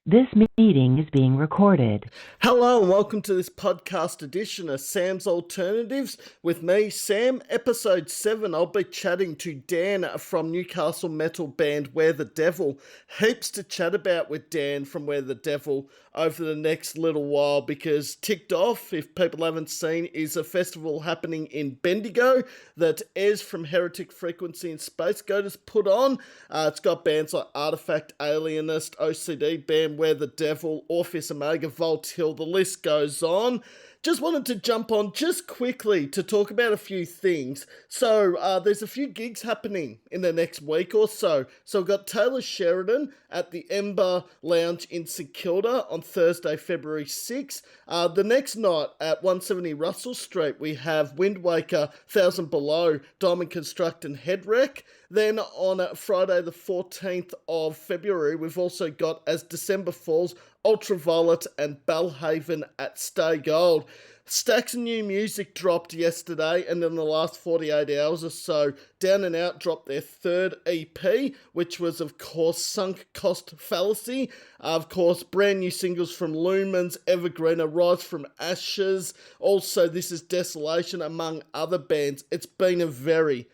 This meeting is being recorded. Hello and welcome to this podcast edition of Sam's Alternatives. With me, Sam, episode 7. I'll be chatting to Dan from Newcastle metal band Where the Devil. Heaps to chat about with Dan from Where the Devil over the next little while because TIC'D Off, if people haven't seen, is a festival happening in Bendigo that Ez from Heretic Frequency and Space Goaters put on. It's got bands like Artifact, Alienist, OCD Band, Where the Devil, Orpheus Omega, Volt Hill, the list goes on. Just wanted to jump on just quickly to talk about a few things. So there's a few gigs happening in the next week or so. So we've got Taylor Sheridan at the Ember Lounge in St Kilda on Thursday, February 6th. The next night at 170 Russell Street, we have Wind Waker, 1000 Below, Diamond Construct and Headwreck. Then on Friday the 14th of February, we've also got, as December falls, Ultraviolet and Bellhaven at Stay Gold. Stacks of new music dropped yesterday, and in the last 48 hours or so, Down and Out dropped their third EP, which was, of course, Sunk Cost Fallacy. Of course, brand new singles from Lumens, Evergreen, Rise from Ashes. Also, This Is Desolation, among other bands. It's been a very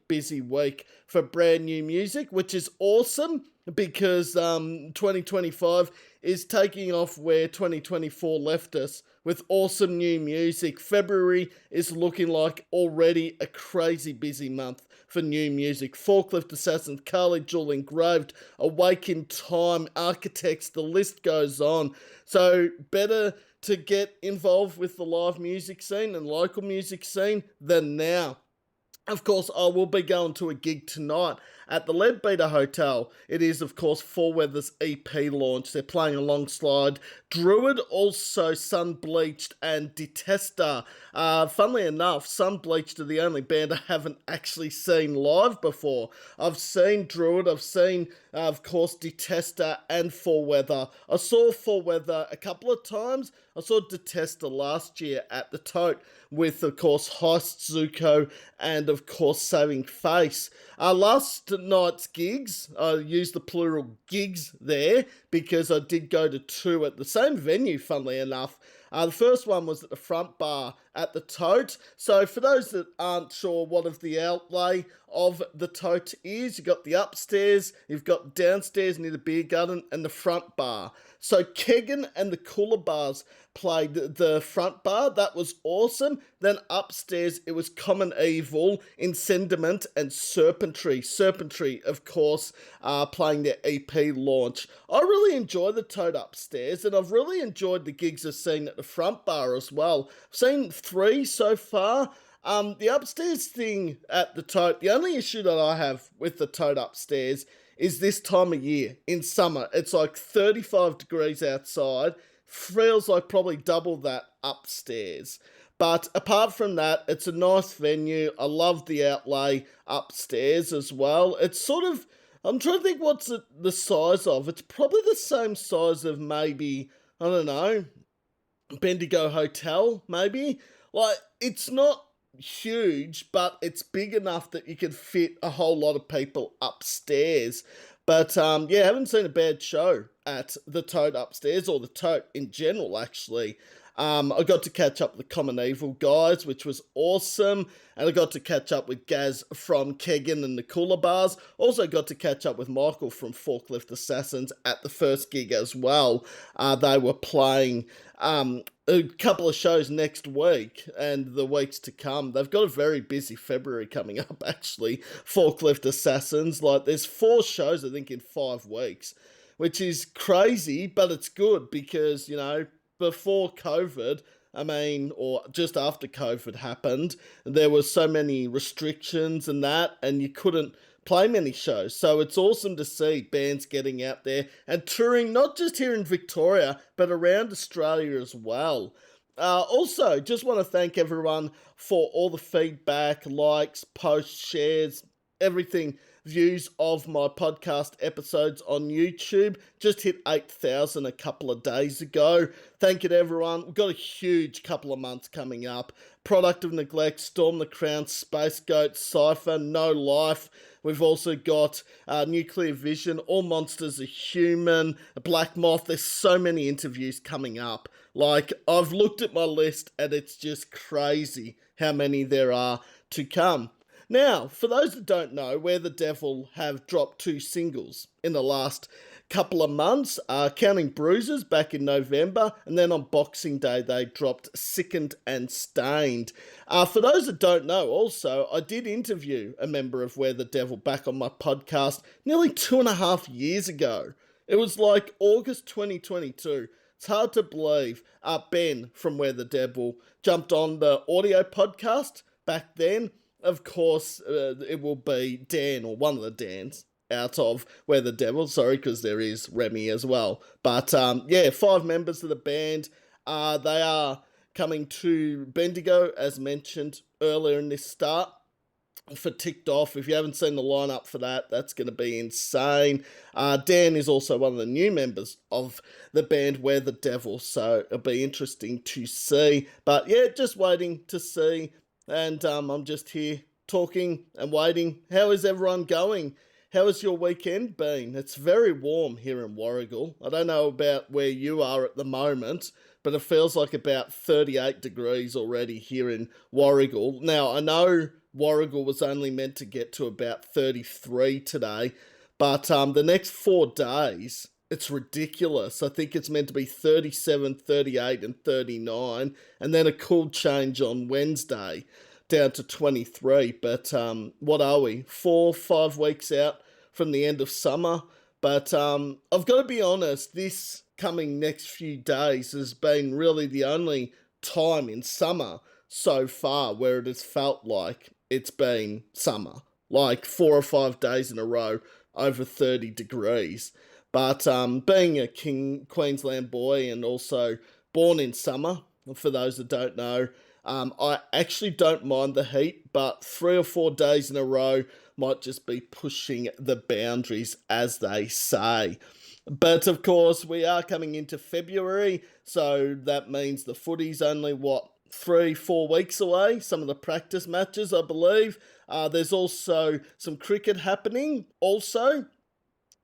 busy week for brand new music, which is awesome because 2025 is taking off where 2024 left us with awesome new music. February is looking like already a crazy busy month for new music. Forklift Assassins, Carly Jewel Engraved, Awake in Time, Architects, the list goes on. So better to get involved with the live music scene and local music scene than now. Of course, I will be going to a gig tonight at the Leadbeater Hotel. It is, of course, Four Weather's EP launch. They're playing alongside Druid, also Sunbleached and Detester. Funnily enough, Sunbleached are the only band I haven't actually seen live before. I've seen Druid, I've seen, of course, Detester and Four Weather. I saw Four Weather a couple of times. I saw Detester last year at the Tote with, of course, Heist, Zuko, and, of course, Saving Face. Last night's gigs, I used the plural gigs there because I did go to two at the same venue, funnily enough. The first one was at the front bar at the Tote. So for those that aren't sure what of the outlay of the Tote is, you've got the upstairs, you've got downstairs near the beer garden, and the front bar. So Kegan and the Cooler Bars played the front bar. That was awesome. Then upstairs, it was Common Evil, Incendiment, and Serpentry. Serpentry, of course, playing their EP launch. I really enjoy the Tote upstairs, and I've really enjoyed the gigs I've seen at the front bar as well. I've seen 3 so far. The upstairs thing at the Tote, the only issue that I have with the Tote upstairs is this time of year, in summer. It's like 35 degrees outside, feels like probably double that upstairs. But apart from that, it's a nice venue. I love the outlay upstairs as well. It's sort of, I'm trying to think what's the size of. It's probably the same size of maybe, I don't know, Bendigo Hotel, maybe. Like, it's not huge, but it's big enough that you could fit a whole lot of people upstairs. But yeah, haven't seen a bad show at the Tote upstairs, or the Tote in general, actually. I got to catch up with the Common Evil guys, which was awesome. And I got to catch up with Gaz from Kegan and the Cooler Bars. Also got to catch up with Michael from Forklift Assassins at the first gig as well. They were playing a couple of shows next week and the weeks to come. They've got a very busy February coming up, actually. Forklift Assassins. Like, there's 4 shows, I think, in 5 weeks, which is crazy, but it's good because, you know, before COVID, I mean, or just after COVID happened, there were so many restrictions and that, and you couldn't play many shows. So it's awesome to see bands getting out there and touring, not just here in Victoria, but around Australia as well. Also, just want to thank everyone for all the feedback, likes, posts, shares, everything views of my podcast episodes on YouTube. Just hit 8,000 a couple of days ago. Thank you to everyone. We've got a huge couple of months coming up. Product of Neglect, Storm the Crown, Space Goat, Cypher, No Life. We've also got Nuclear Vision, All Monsters Are Human, Black Moth. There's so many interviews coming up. Like, I've looked at my list and it's just crazy how many there are to come. Now, for those that don't know, Where the Devil have dropped 2 singles in the last couple of months, Counting Bruises back in November, and then on Boxing Day they dropped Sickened and Stained. For those that don't know, also, I did interview a member of Where the Devil back on my podcast nearly 2.5 years ago. It was like August 2022. It's hard to believe. Ben from Where the Devil jumped on the audio podcast back then. Of course, it will be Dan, or one of the Dans, out of Where the Devil, sorry, because there is Remy as well. But, 5 members of the band. They are coming to Bendigo, as mentioned earlier in this start, for TIC'D Off. If you haven't seen the lineup for that, that's going to be insane. Dan is also one of the new members of the band Where the Devil, so it'll be interesting to see. But yeah, just waiting to see, and I'm just here talking and waiting. How is everyone going? How has your weekend been? It's very warm here in Warragul. I don't know about where you are at the moment, but it feels like about 38 degrees already here in Warragul. Now, I know Warragul was only meant to get to about 33 today, but the next 4 days, it's ridiculous. I think it's meant to be 37, 38, and 39, and then a cool change on Wednesday down to 23. But what are we? 4-5 weeks out from the end of summer. But I've got to be honest, this coming next few days has been really the only time in summer so far where it has felt like it's been summer. Like 4 or 5 days in a row over 30 degrees. But being a Queensland boy and also born in summer, for those that don't know, I actually don't mind the heat, but 3 or 4 days in a row might just be pushing the boundaries, as they say. But of course, we are coming into February, so that means the footy's only, 3-4 weeks away. Some of the practice matches, I believe. There's also some cricket happening also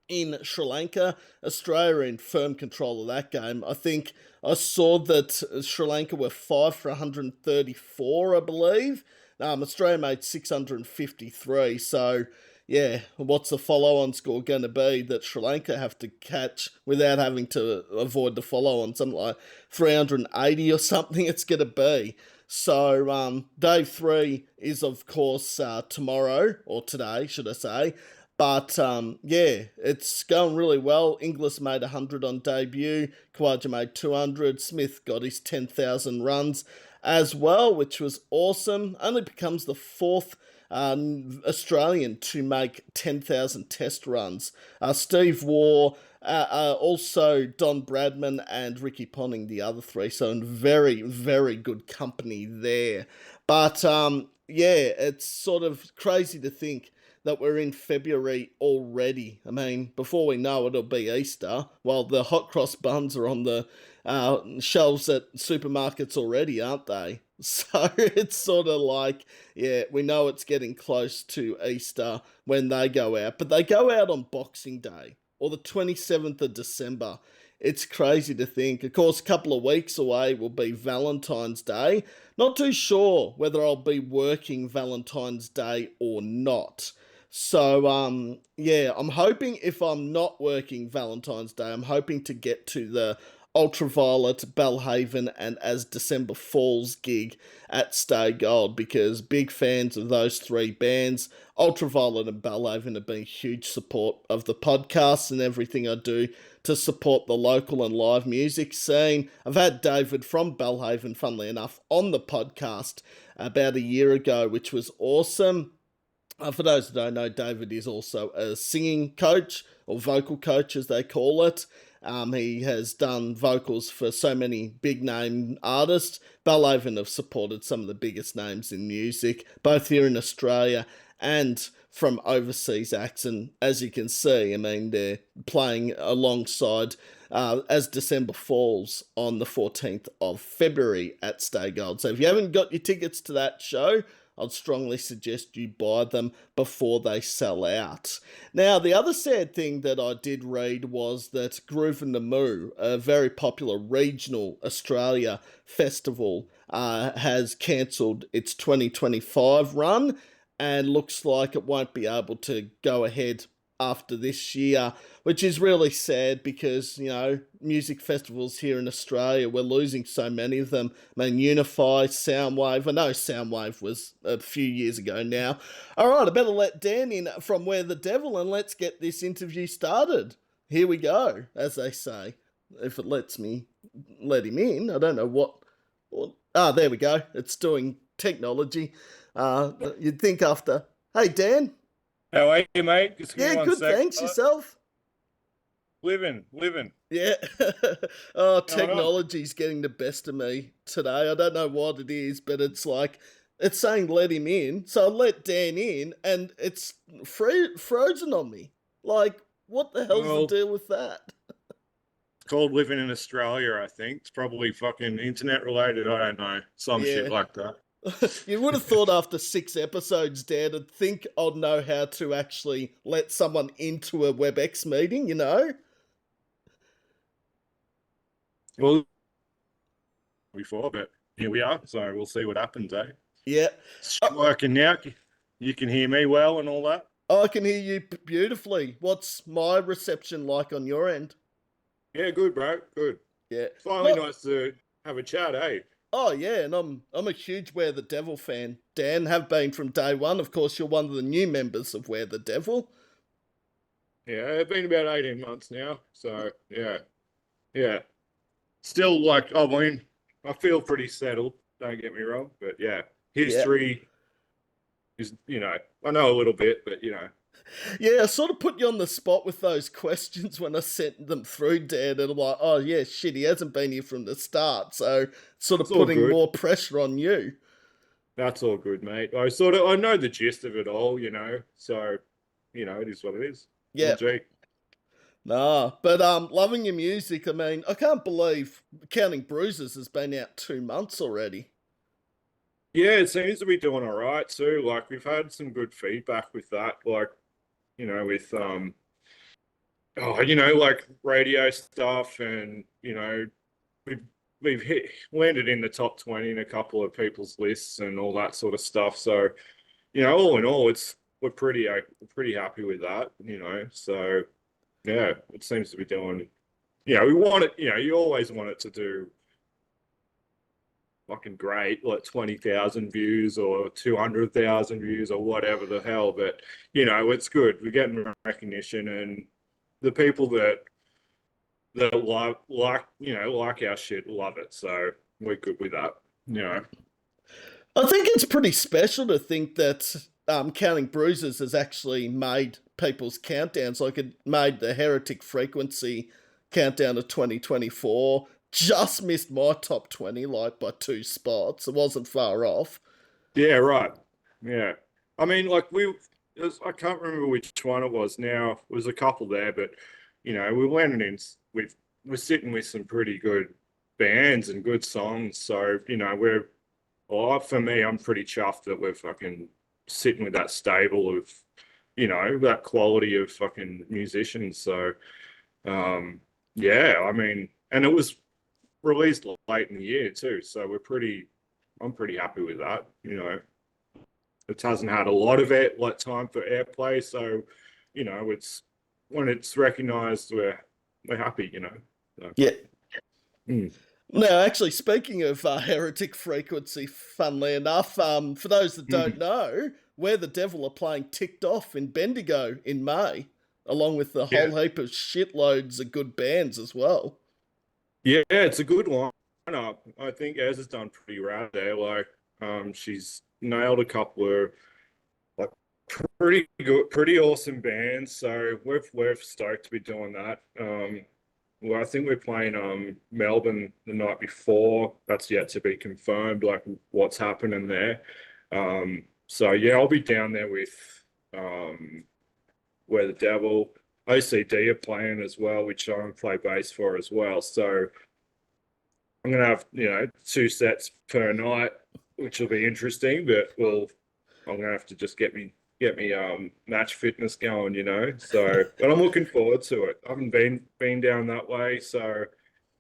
in Sri Lanka. Australia are in firm control of that game. I think I saw that Sri Lanka were 5 for 134, I believe. Australia made 653, so yeah, what's the follow-on score going to be that Sri Lanka have to catch without having to avoid the follow-on? Something like 380 or something it's going to be. So day 3 is, of course, tomorrow, or today, should I say. But, it's going really well. Inglis made 100 on debut. Khawaja made 200. Smith got his 10,000 runs as well, which was awesome. Only becomes the 4th Australian to make 10,000 test runs. Steve Waugh, also Don Bradman and Ricky Ponting, the other 3. So in very, very good company there. But, it's sort of crazy to think that we're in February already. I mean, before we know it, it'll be Easter, while the hot cross buns are on the shelves at supermarkets already, aren't they? So it's sort of like, we know it's getting close to Easter when they go out, but they go out on Boxing Day, or the 27th of December. It's crazy to think. Of course, a couple of weeks away will be Valentine's Day. Not too sure whether I'll be working Valentine's Day or not. So, I'm hoping, if I'm not working Valentine's Day, I'm hoping to get to the Ultraviolet, Belhaven, and As December Falls gig at Stay Gold, because big fans of those 3 bands. Ultraviolet and Belhaven have been huge support of the podcast and everything I do to support the local and live music scene. I've had David from Belhaven, funnily enough, on the podcast about a year ago, which was awesome. For those who don't know, David is also a singing coach, or vocal coach as they call it. He has done vocals for so many big name artists. Belhaven have supported some of the biggest names in music, both here in Australia and from overseas acts. And as you can see, I mean, they're playing alongside as December falls on the 14th of February at Stay Gold. So if you haven't got your tickets to that show, I'd strongly suggest you buy them before they sell out. Now, the other sad thing that I did read was that Groove and the Moo, a very popular regional Australia festival, has cancelled its 2025 run and looks like it won't be able to go ahead after this year, which is really sad because, you know, music festivals here in Australia, we're losing so many of them. I mean, Unify, Soundwave. I know Soundwave was a few years ago now. All right, I better let Dan in from Where the Devil and let's get this interview started. Here we go, as they say. If it lets me let him in, I don't know what there we go. It's doing technology. You'd think after. Hey, Dan. How are you, mate? Just give me Yeah, one good. sec. Thanks. Yourself? Living. Yeah. Going on? Technology's getting the best of me today. I don't know what it is, but it's like it's saying let him in. So I let Dan in, and it's frozen on me. Like, what the hell's Well, the deal with that? It's called living in Australia, I think. It's probably fucking internet related. I don't know. Some Yeah. shit like that. You would have thought after 6 episodes, Dan, I'd think I'd know how to actually let someone into a WebEx meeting, you know? Well, before, but here we are. So we'll see what happens, eh? Yeah. It's working now. You can hear me well and all that. I can hear you beautifully. What's my reception like on your end? Yeah, good, bro. Good. Yeah. Finally nice to have a chat, eh? Oh yeah, and I'm a huge Where the Devil fan. Dan, have been from day one. Of course, you're one of the new members of Where the Devil. Yeah, it's been about 18 months now. So, yeah. Still, like, I mean, I feel pretty settled, don't get me wrong. But, yeah, history is, I know a little bit, but, Yeah, I sort of put you on the spot with those questions when I sent them through, Dan, and I'm like, oh yeah, shit, he hasn't been here from the start, so sort of It's all putting good. more pressure on you. That's all good, mate. I know the gist of it all, so, it is what it is. Yeah. Gee. Nah, but loving your music. I mean, I can't believe Counting Bruises has been out 2 months already. Yeah, it seems to be doing all right too. Like, we've had some good feedback with that, like, with like radio stuff, and we've landed in the top 20 in a couple of people's lists and all that sort of stuff. So, all in all, we're pretty happy with that. So yeah, it seems to be doing. We want it. You always want it to do fucking great, like 20,000 views or 200,000 views or whatever the hell. But it's good. We're getting recognition, and the people that like our shit love it. So we're good with that. I think it's pretty special to think that Counting Bruises has actually made people's countdowns. Like, it made the Heretic Frequency countdown of 2024. Just missed my top 20, like, by 2 spots. It wasn't far off. Yeah, right. Yeah. I mean, like, I can't remember which one it was now. It was a couple there, but, we went in we're sitting with some pretty good bands and good songs. So, for me, I'm pretty chuffed that we're fucking sitting with that stable of, that quality of fucking musicians. So, yeah, I mean, and it was released late in the year too. So I'm pretty happy with that. It hasn't had a lot of time for airplay. So, it's when it's recognized, we're happy, So, Yeah. mm. Now, actually, speaking of Heretic Frequency, funnily enough, for those that don't know, Where the Devil are playing TIC'D Off in Bendigo in May, along with a whole heap of shitloads of good bands as well. Yeah, it's a good lineup. I think Ez has done pretty rad there. Like, she's nailed a couple of like pretty good, pretty awesome bands. So we're stoked to be doing that. Well, I think we're playing Melbourne the night before. That's yet to be confirmed, like what's happening there. So yeah, I'll be down there with Where the Devil. OCD are playing as well, which I'm play bass for as well. So I'm gonna have, 2 sets per night, which will be interesting, but I'm gonna have to just get me match fitness going, So but I'm looking forward to it. I haven't been down that way, so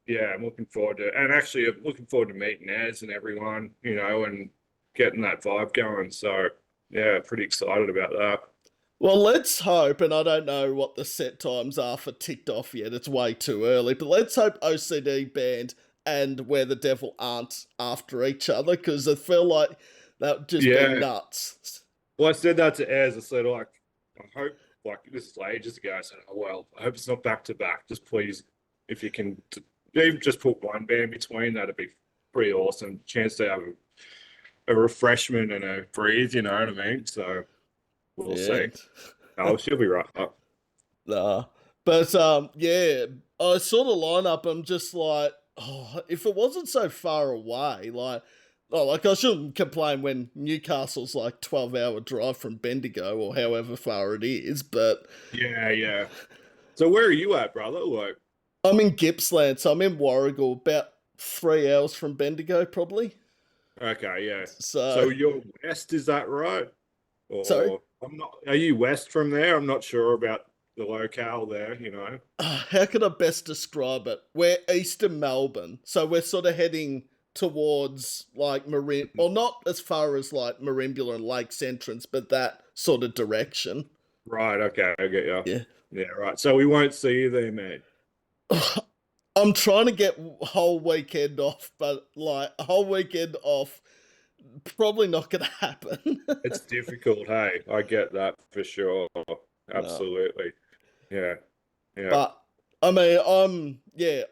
yeah, I'm looking forward to it. And actually I'm looking forward to meeting Ez and everyone, and getting that vibe going. So yeah, pretty excited about that. Well, let's hope, and I don't know what the set times are for TIC'D Off yet, it's way too early, but let's hope OCD Band and Where the Devil aren't after each other, because I feel like that would just be Yeah. nuts. Well, I said that to Ez. I said, like, I hope, like, this is ages ago. I said, oh, well, I hope it's not back to back. Just please, if you can even just put one band between, that'd be pretty awesome. Chance to have a refreshment and a breathe, you know what I mean? So we'll see. Oh, she'll be right up. Nah. But yeah, I saw the lineup, I'm just like, oh, if it wasn't so far away, like I shouldn't complain when Newcastle's like 12-hour drive from Bendigo or however far it is, but Yeah. So where are you at, brother? Like, I'm in Gippsland, so I'm in Warragul, about 3 hours from Bendigo, probably. okay, yeah. So, So you're west, is that right? Or sorry? I'm not. Are you west from there? I'm not sure about the locale there. How could I best describe it? We're east of Melbourne, so we're sort of heading towards like Marin, or not as far as like Marimbula and Lakes Entrance, but that sort of direction. Right. Okay, I get you. Yeah. Yeah. Right. So we won't see you there, mate. I'm trying to get whole weekend off, but like a whole weekend off, probably not going to happen. It's difficult. Hey, I get that for sure. No. Absolutely. Yeah. Yeah. But I mean,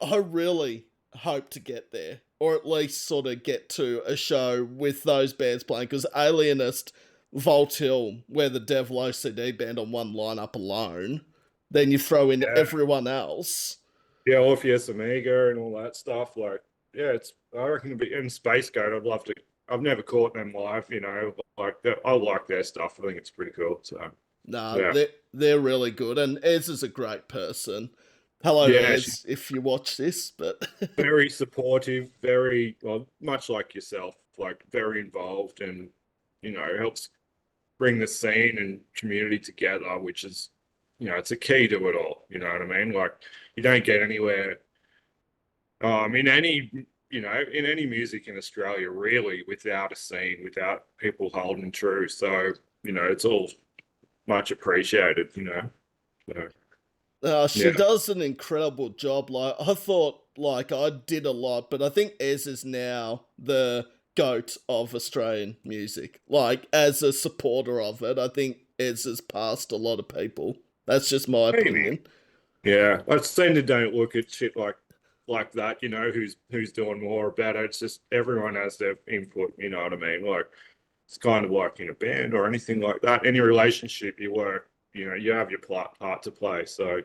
I really hope to get there, or at least sort of get to a show with those bands playing, because Alienist, Vault Hill, Where the Devil, OCD Band on one lineup alone, then you throw in Yeah. everyone else. Yeah. Orpheus Amiga and all that stuff. Like, yeah, I reckon it'd be in Space Goat. I'd love to. I've never caught them live. Like I like their stuff. I think it's pretty cool. So. No, Yeah. they're really good, and Ez is a great person. Hello, Yeah, Ez, if you watch this, but very supportive, very well, much like yourself, like very involved, and helps bring the scene and community together, which is, it's a key to it all. You know what I mean? Like, you don't get anywhere, in any music in Australia really without a scene, without people holding true. So it's all much appreciated. So, she yeah. does an incredible job. Like, I thought, like, I did a lot, but I think Ez is now the GOAT of Australian music. Like, as a supporter of it, I think Ez has passed a lot of people. That's just my Maybe. opinion. Yeah, I tend to don't look at shit like that, who's doing more about it. It's just everyone has their input, you know what I mean? Like, it's kind of like in a band or anything like that. Any relationship you work, you have your part to play. So,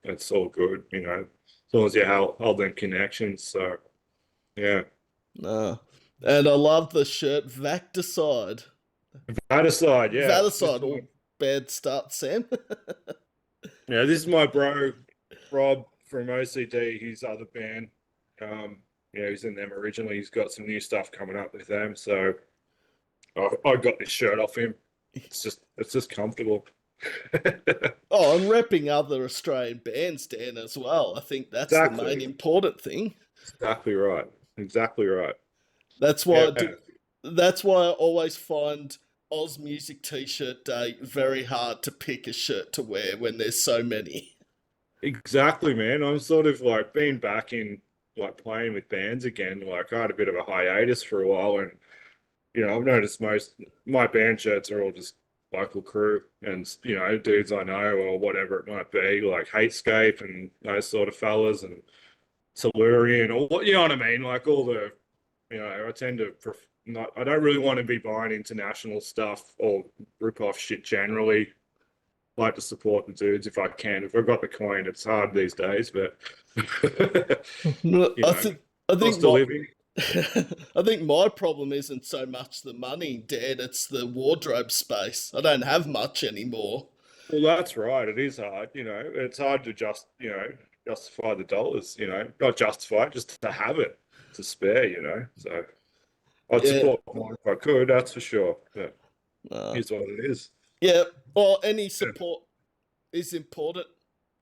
it's all good, as long as you hold them connections. So, yeah. And I love the shirt, Vac Decide. That aside, yeah. That aside, all bad start, Sam. Yeah, this is my bro, Rob from OCD, his other band. He's in them originally. He's got some new stuff coming up with them. So I got this shirt off him. It's just comfortable. Oh, and repping other Australian bands, Dan, as well. I think that's Exactly. the main important thing. Exactly right. Exactly right. That's why Yeah. that's why I always find Oz Music T-shirt Day very hard to pick a shirt to wear when there's so many. Exactly, man. I'm sort of like being back in like playing with bands again. Like I had a bit of a hiatus for a while, and I've noticed most my band shirts are all just local crew and dudes I know or whatever it might be, like Hatescape and those sort of fellas and Tellurian or what, you know what I mean? Like all the, I tend to I don't really want to be buying international stuff or rip off shit generally. Like to support the dudes if I can. If I've got the coin, it's hard these days, but I think cost of living. I think my problem isn't so much the money, Dad, it's the wardrobe space. I don't have much anymore. Well, that's right. It is hard, It's hard to justify the dollars, not justify it, just to have it to spare. So I'd Yeah. support more if I could, that's for sure. But Uh, here's what it is. yeah. Well, any Yeah. support is important,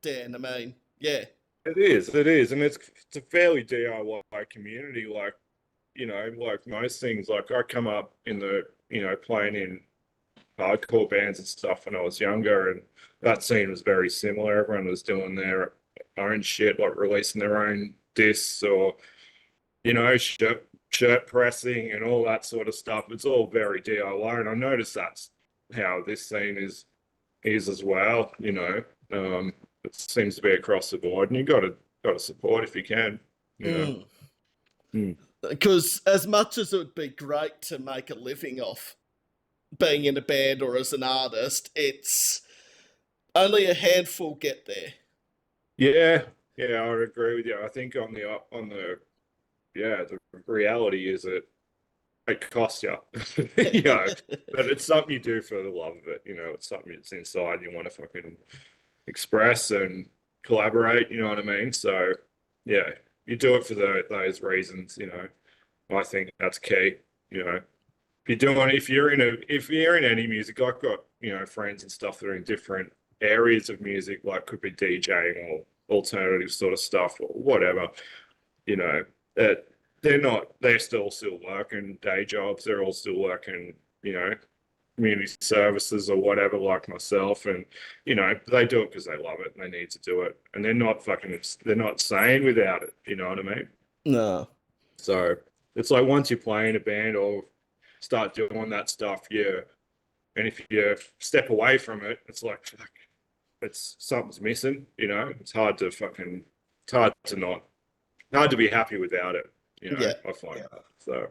Dan. I mean, yeah. It is, and it's a fairly DIY community. Like most things. Like I come up in playing in hardcore bands and stuff when I was younger, and that scene was very similar. Everyone was doing their own shit, like releasing their own discs or shirt pressing and all that sort of stuff. It's all very DIY, and I noticed that's how this scene is as well. It seems to be across the board, and you got to support if you can. You know. Mm. Mm. Because as much as it would be great to make a living off being in a band or as an artist, it's only a handful get there. Yeah, I would agree with you. I think the reality is that it costs you, but it's something you do for the love of it. It's something that's inside you want to fucking express and collaborate. You know what I mean? So, yeah, you do it for those reasons. I think that's key. If you're in any music, I've got friends and stuff that are in different areas of music, like could be DJing or alternative sort of stuff or whatever. That they're still working day jobs. They're all still working, community services or whatever, like myself, and they do it because they love it and they need to do it, and they're not sane without it. You know what I mean? No. So it's like once you play in a band or start doing that stuff, and if you step away from it, it's like fuck, it's something's missing. It's hard to be happy without it. Yeah. I find that. So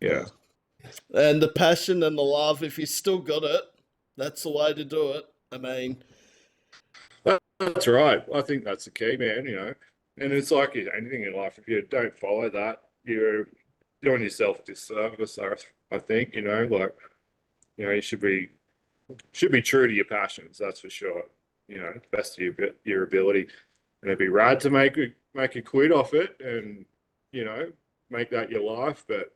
yeah. And the passion and the love, if you still got it, that's the way to do it. I mean, That's right. I think that's the key, man, And it's like anything in life, if you don't follow that, you're doing yourself a disservice, I think, you should be true to your passions, that's for sure. Best of your ability. And it'd be rad to make a quid off it and, make that your life, but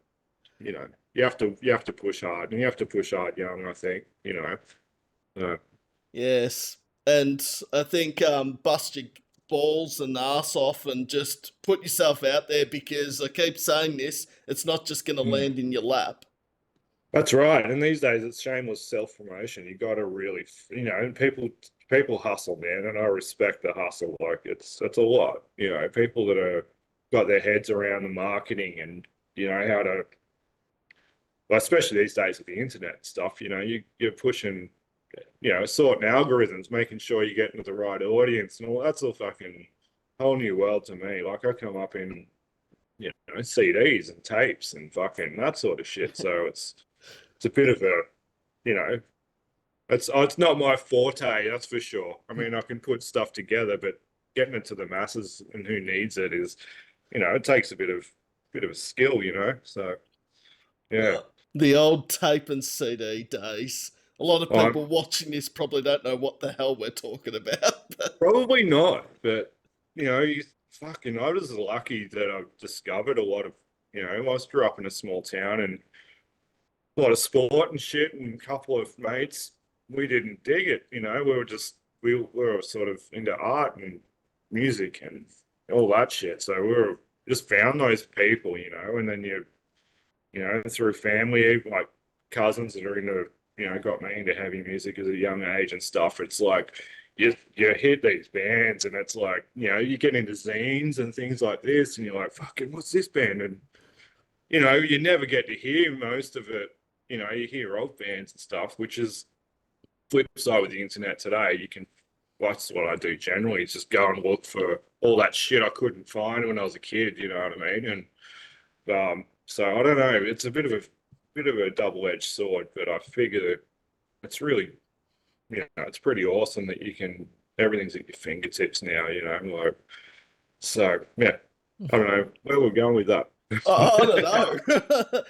you have to push hard, and you have to push hard young, I think, yes. And I think bust your balls and ass off and just put yourself out there, because I keep saying this, it's not just going to land in your lap. That's right. And these days it's shameless self-promotion. You got to really, and people hustle, man, and I respect the hustle. Like it's a lot, people that are got their heads around the marketing and how to, well, especially these days with the internet and stuff, you're pushing, sorting algorithms, making sure you're getting to the right audience and all. That's a fucking whole new world to me. Like I come up in, CDs and tapes and fucking that sort of shit. So it's a bit of a, it's not my forte, that's for sure. I mean, I can put stuff together, but getting it to the masses and who needs it is, it takes a bit of a skill, So yeah. The old tape and CD days. A lot of people watching this probably don't know what the hell we're talking about. Probably not, but I was lucky that I've discovered a lot of, I grew up in a small town and a lot of sport and shit, and a couple of mates, we didn't dig it, we were sort of into art and music and all that shit. So we were just found those people, and then through family, like cousins that are into, got me into heavy music at a young age and stuff. It's like you hit these bands and it's like, you get into zines and things like this and you're like, fucking, what's this band? And, you never get to hear most of it. You hear old bands and stuff, which is flip side with the internet today. That's what I do generally, is just go and look for all that shit I couldn't find when I was a kid, you know what I mean? And so I don't know, it's a bit of a double-edged sword, but I figure it's really, it's pretty awesome that everything's at your fingertips now, like, so yeah, I don't know where we're going with that. I don't know.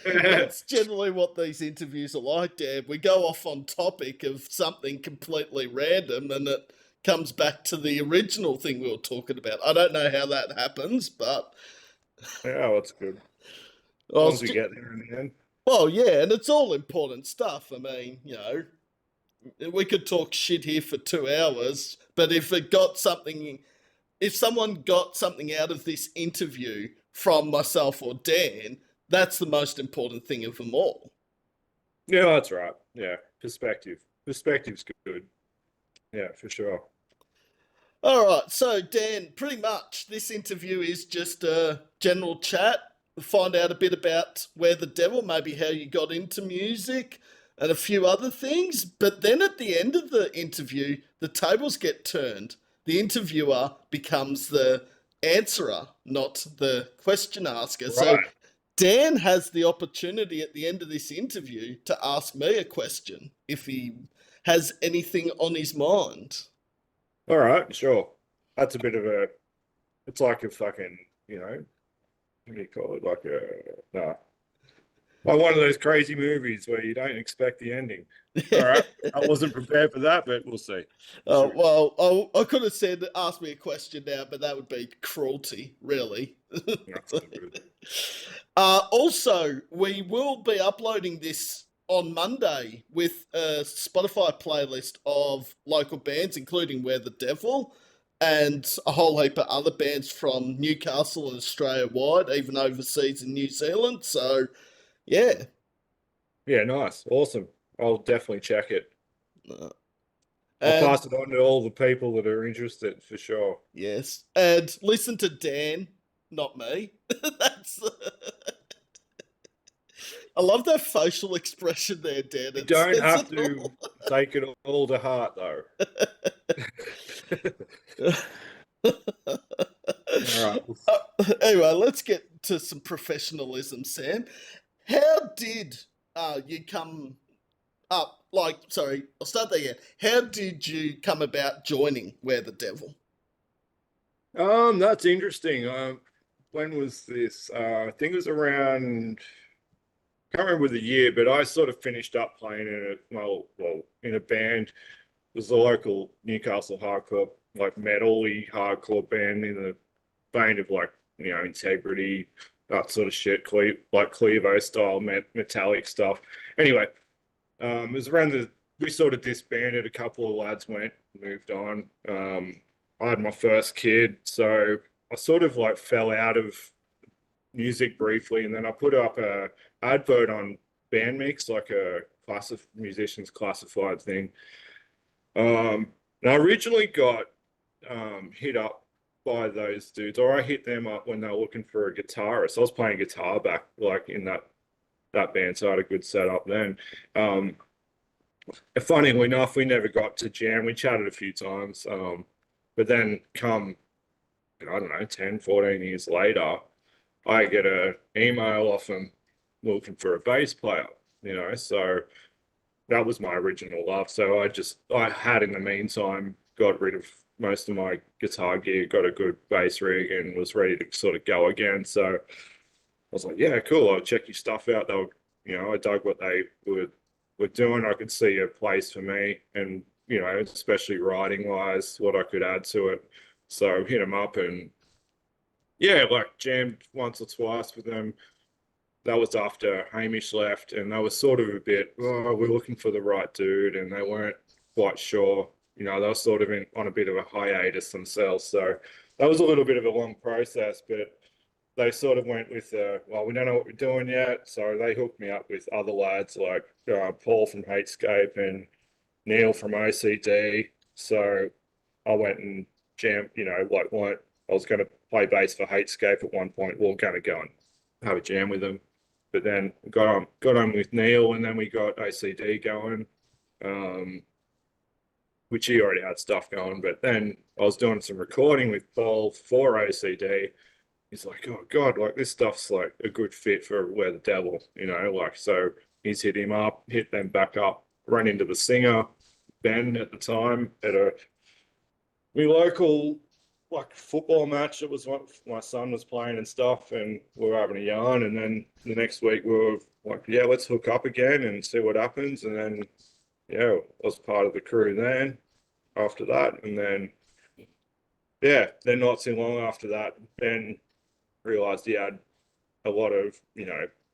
That's generally what these interviews are like, Dan. We go off on topic of something completely random and it comes back to the original thing we were talking about. I don't know how that happens, but Yeah, that's good. I As long was as we get there in the end. well, yeah, and it's all important stuff. I mean, we could talk shit here for 2 hours, but if someone got something out of this interview from myself or Dan, that's the most important thing of them all. Yeah, that's right. Yeah, perspective. Perspective's good. Yeah, for sure. All right, so Dan, pretty much this interview is just a general chat, find out a bit about Where the Devil, maybe how you got into music, and a few other things. But then at the end of the interview, the tables get turned. The interviewer becomes the answerer, not the question asker. So Right. Dan has the opportunity at the end of this interview to ask me a question if he has anything on his mind. All right, sure. That's a bit of a, it's like a fucking, what do you call it? Like a, no, like one of those crazy movies where you don't expect the ending. All right. I wasn't prepared for that, but we'll see. Oh, well, I could have said, ask me a question now, but that would be cruelty, really. That's all good. Also, we will be uploading this on Monday with a Spotify playlist of local bands, including Where the Devil, and a whole heap of other bands from Newcastle and Australia wide, even overseas in New Zealand. So, yeah. Yeah, nice. Awesome. I'll definitely check it. Uh, I'll And pass it on to all the people that are interested for sure. yes, and listen to Dan, not me. That's. I love that facial expression there, Dan. You It don't says have it to all. take it all to heart, though. All right. Anyway, let's get to some professionalism, Sam. How did you come up? Like, sorry, I'll start there again. How did you come about joining Where the Devil? That's interesting. When was this? I think it was around, can't remember the year, but I sort of finished up playing in in a band. It was the local Newcastle hardcore, like metal-y hardcore band in the vein of like, Integrity, that sort of shit, like Clevo style metallic stuff. Anyway, it was around we sort of disbanded. A couple of lads moved on. I had my first kid, so I sort of like fell out of music briefly, and then I put up a advert on Bandmix, like a musicians classified thing. And I originally got hit up by those dudes, or I hit them up when they were looking for a guitarist. I was playing guitar back like in that band, so I had a good setup then. Funnily enough, we never got to jam. We chatted a few times, but then I don't know, 10, 14 years later, I get an email off them looking for a bass player, so that was my original love. So I had in the meantime got rid of most of my guitar gear, got a good bass rig, and was ready to sort of go again. So I was like, yeah, cool. I'll check your stuff out. I dug what they were doing. I could see a place for me, and especially writing wise, what I could add to it. So hit them up and yeah, like jammed once or twice with them. That was after Hamish left, and they were sort of a bit, oh, we're looking for the right dude, and they weren't quite sure. They were sort of on a bit of a hiatus themselves. So that was a little bit of a long process, but they sort of went with, well, we don't know what we're doing yet. So they hooked me up with other lads like Paul from Hatescape and Neil from OCD. So I went and jammed, I was going to play bass for Hatescape at one point. We were going to go and have a jam with them. But then got on with Neil, and then we got OCD going, which he already had stuff going. But then I was doing some recording with Paul for OCD. He's like, oh God, like this stuff's like a good fit for Where the Devil, so he's hit him up, hit them back up, run into the singer, Ben at the time, at a local like football match. It was what my son was playing and stuff, and we were having a yarn. And then the next week we were like, yeah, let's hook up again and see what happens. And then, yeah, I was part of the crew then after that. And then, yeah, then not too long after that, Ben realized he had a lot of,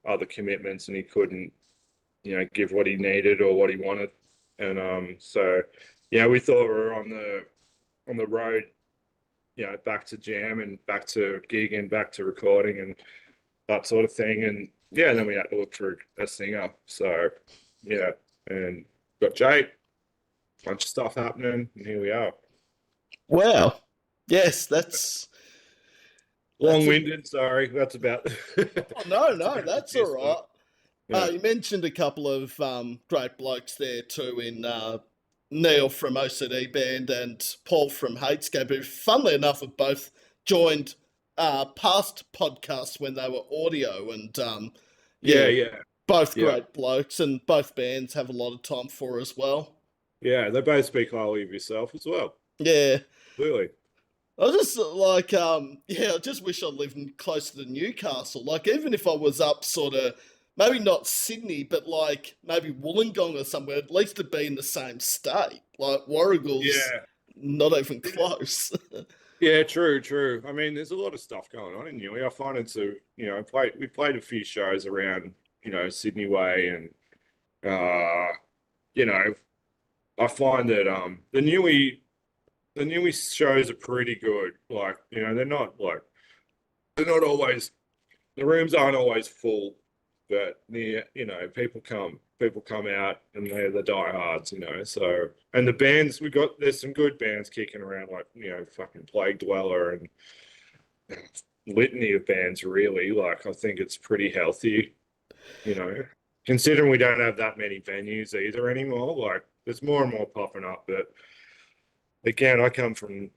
other commitments and he couldn't, give what he needed or what he wanted. And so, yeah, we thought we were on the road, back to jam and back to gig and back to recording and that sort of thing. And yeah, then we had to look for a singer. So yeah, and got Jake, bunch of stuff happening, and here we are. Wow. Yes, that's Long-winded, sorry. That's about. no, that's all right. Yeah. You mentioned a couple of great blokes there too in Neil from OCD Band and Paul from Hatescape, who, funnily enough, have both joined past podcasts when they were audio, and Yeah. both great blokes, and both bands have a lot of time for as well. Yeah, they both speak highly of yourself as well. Yeah. Clearly. I just I just wish I lived closer to Newcastle. Like, even if I was up sort of, maybe not Sydney, but like maybe Wollongong or somewhere, at least to be in the same state. Like, Warragul's not even close. Yeah, true. I mean, there's a lot of stuff going on in Newey. I find it's we played a few shows around, Sydney way, and I find that the Newey shows are pretty good. Like, they're not always, the rooms aren't always full, but people come out and they're the diehards, so, and the bands there's some good bands kicking around, like, fucking Plague Dweller and litany of bands, really. Like, I think it's pretty healthy, considering we don't have that many venues either anymore. Like, there's more and more popping up, but again, I come from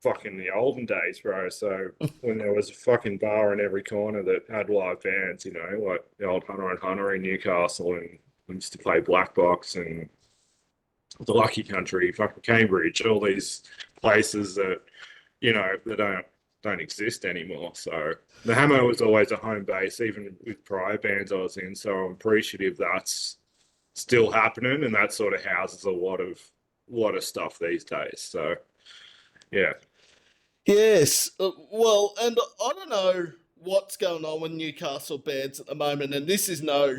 fucking the olden days, bro. So when there was a fucking bar in every corner that had live bands, like the old Hunter and Hunter in Newcastle, and we used to play Black Box and the Lucky Country, fucking Cambridge, all these places that, that don't exist anymore. So the Hammer was always a home base, even with prior bands I was in. So I'm appreciative that's still happening, and that sort of houses a lot of stuff these days. So yeah. Yes. Well, and I don't know what's going on with Newcastle bands at the moment, and this is no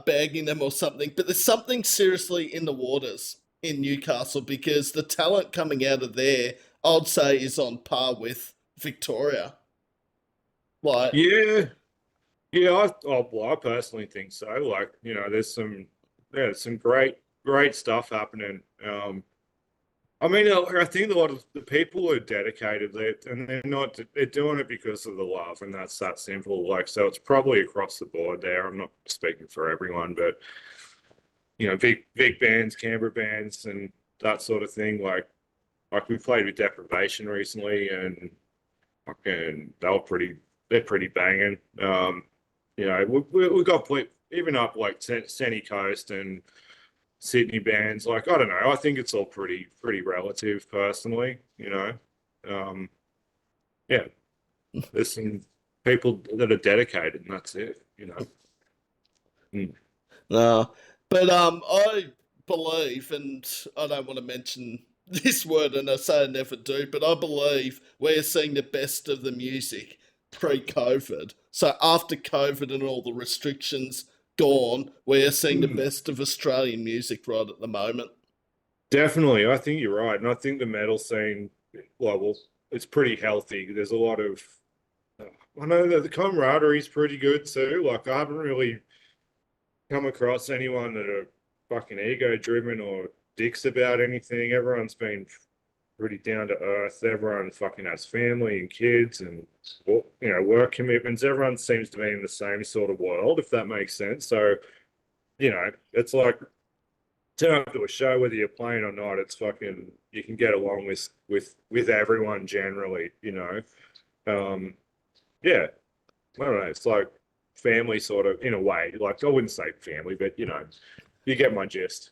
bagging them or something, but there's something seriously in the waters in Newcastle, because the talent coming out of there, I'd say, is on par with Victoria. Like, Yeah. I personally think so. Like, there's some great stuff happening. I mean, I think a lot of the people are dedicated, and they're doing it because of the love, and that's that simple. Like, so it's probably across the board there. I'm not speaking for everyone, but big bands, Canberra bands, and that sort of thing. Like we played with Deprivation recently, and fucking they're pretty banging. We got even up like Sunny Coast and Sydney bands. Like, I don't know, I think it's all pretty relative personally. Yeah, there's some people that are dedicated, and that's it. no. But I believe, and I don't want to mention this word, and I say I never do, but I believe we're seeing the best of the music pre-COVID. So after COVID and all the restrictions gone, we're seeing the best of Australian music right at the moment. Definitely, I think you're right, and I think the metal scene, well, it's pretty healthy. There's a lot of, I know that the camaraderie is pretty good too. Like, I haven't really come across anyone that are fucking ego driven or dicks about anything. Everyone's been pretty down to earth. Everyone fucking has family and kids and work commitments. Everyone seems to be in the same sort of world, if that makes sense. So, it's like, turn up to a show, whether you're playing or not, it's fucking, you can get along with everyone generally. Yeah, I don't know, it's like family sort of, in a way. Like, I wouldn't say family, but you get my gist.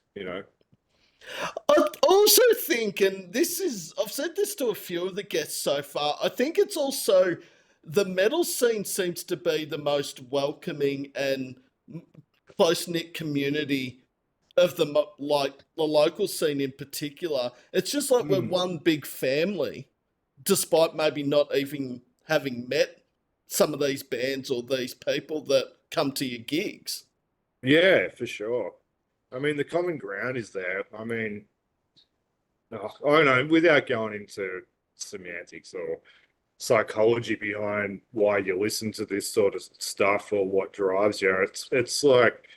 I also think, and I've said this to a few of the guests so far, I think it's also the metal scene seems to be the most welcoming and close knit community of like the local scene in particular. It's just like we're Mm. one big family, despite maybe not even having met some of these bands or these people that come to your gigs. Yeah, for sure. I mean, the common ground is there. I mean, I don't know, without going into semantics or psychology behind why you listen to this sort of stuff or what drives you, it's like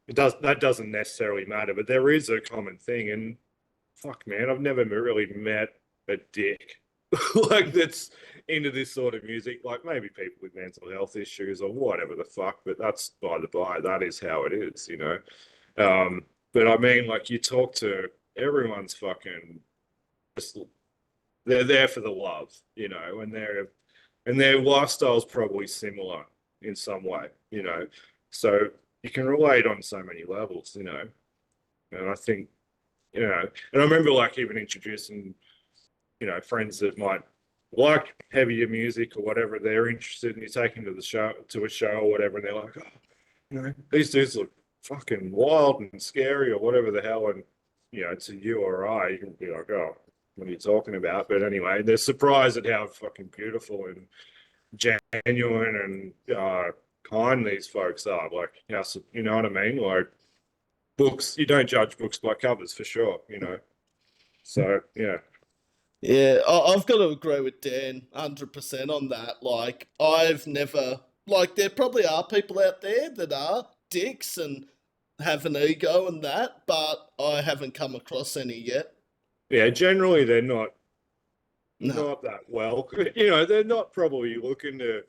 that doesn't necessarily matter, but there is a common thing, and fuck, man, I've never really met a dick like that's into this sort of music. Like maybe people with mental health issues or whatever the fuck, but that's by the by. That is how it is, you know. But I mean, like you talk to everyone's fucking just they're there for the love, you know, and their lifestyle's probably similar in some way, you know. So you can relate on so many levels, you know. And I think, you know, and I remember like even introducing, you know, friends that might like heavier music or whatever they're interested in, you take them to the show to a show or whatever, and they're like, oh, you know, these dudes look fucking wild and scary or whatever the hell, and you know, to you or I, you can be like, oh, what are you talking about? But anyway, they're surprised at how fucking beautiful and genuine and kind these folks are. Like, you know what I mean? Like books, you don't judge books by covers for sure, you know. So yeah. Yeah, I've got to agree with Dan 100% on that. Like, I've never, like, there probably are people out there that are dicks and have an ego and that, but I haven't come across any yet. Yeah, generally they're No. not that well. You know, they're not probably looking to.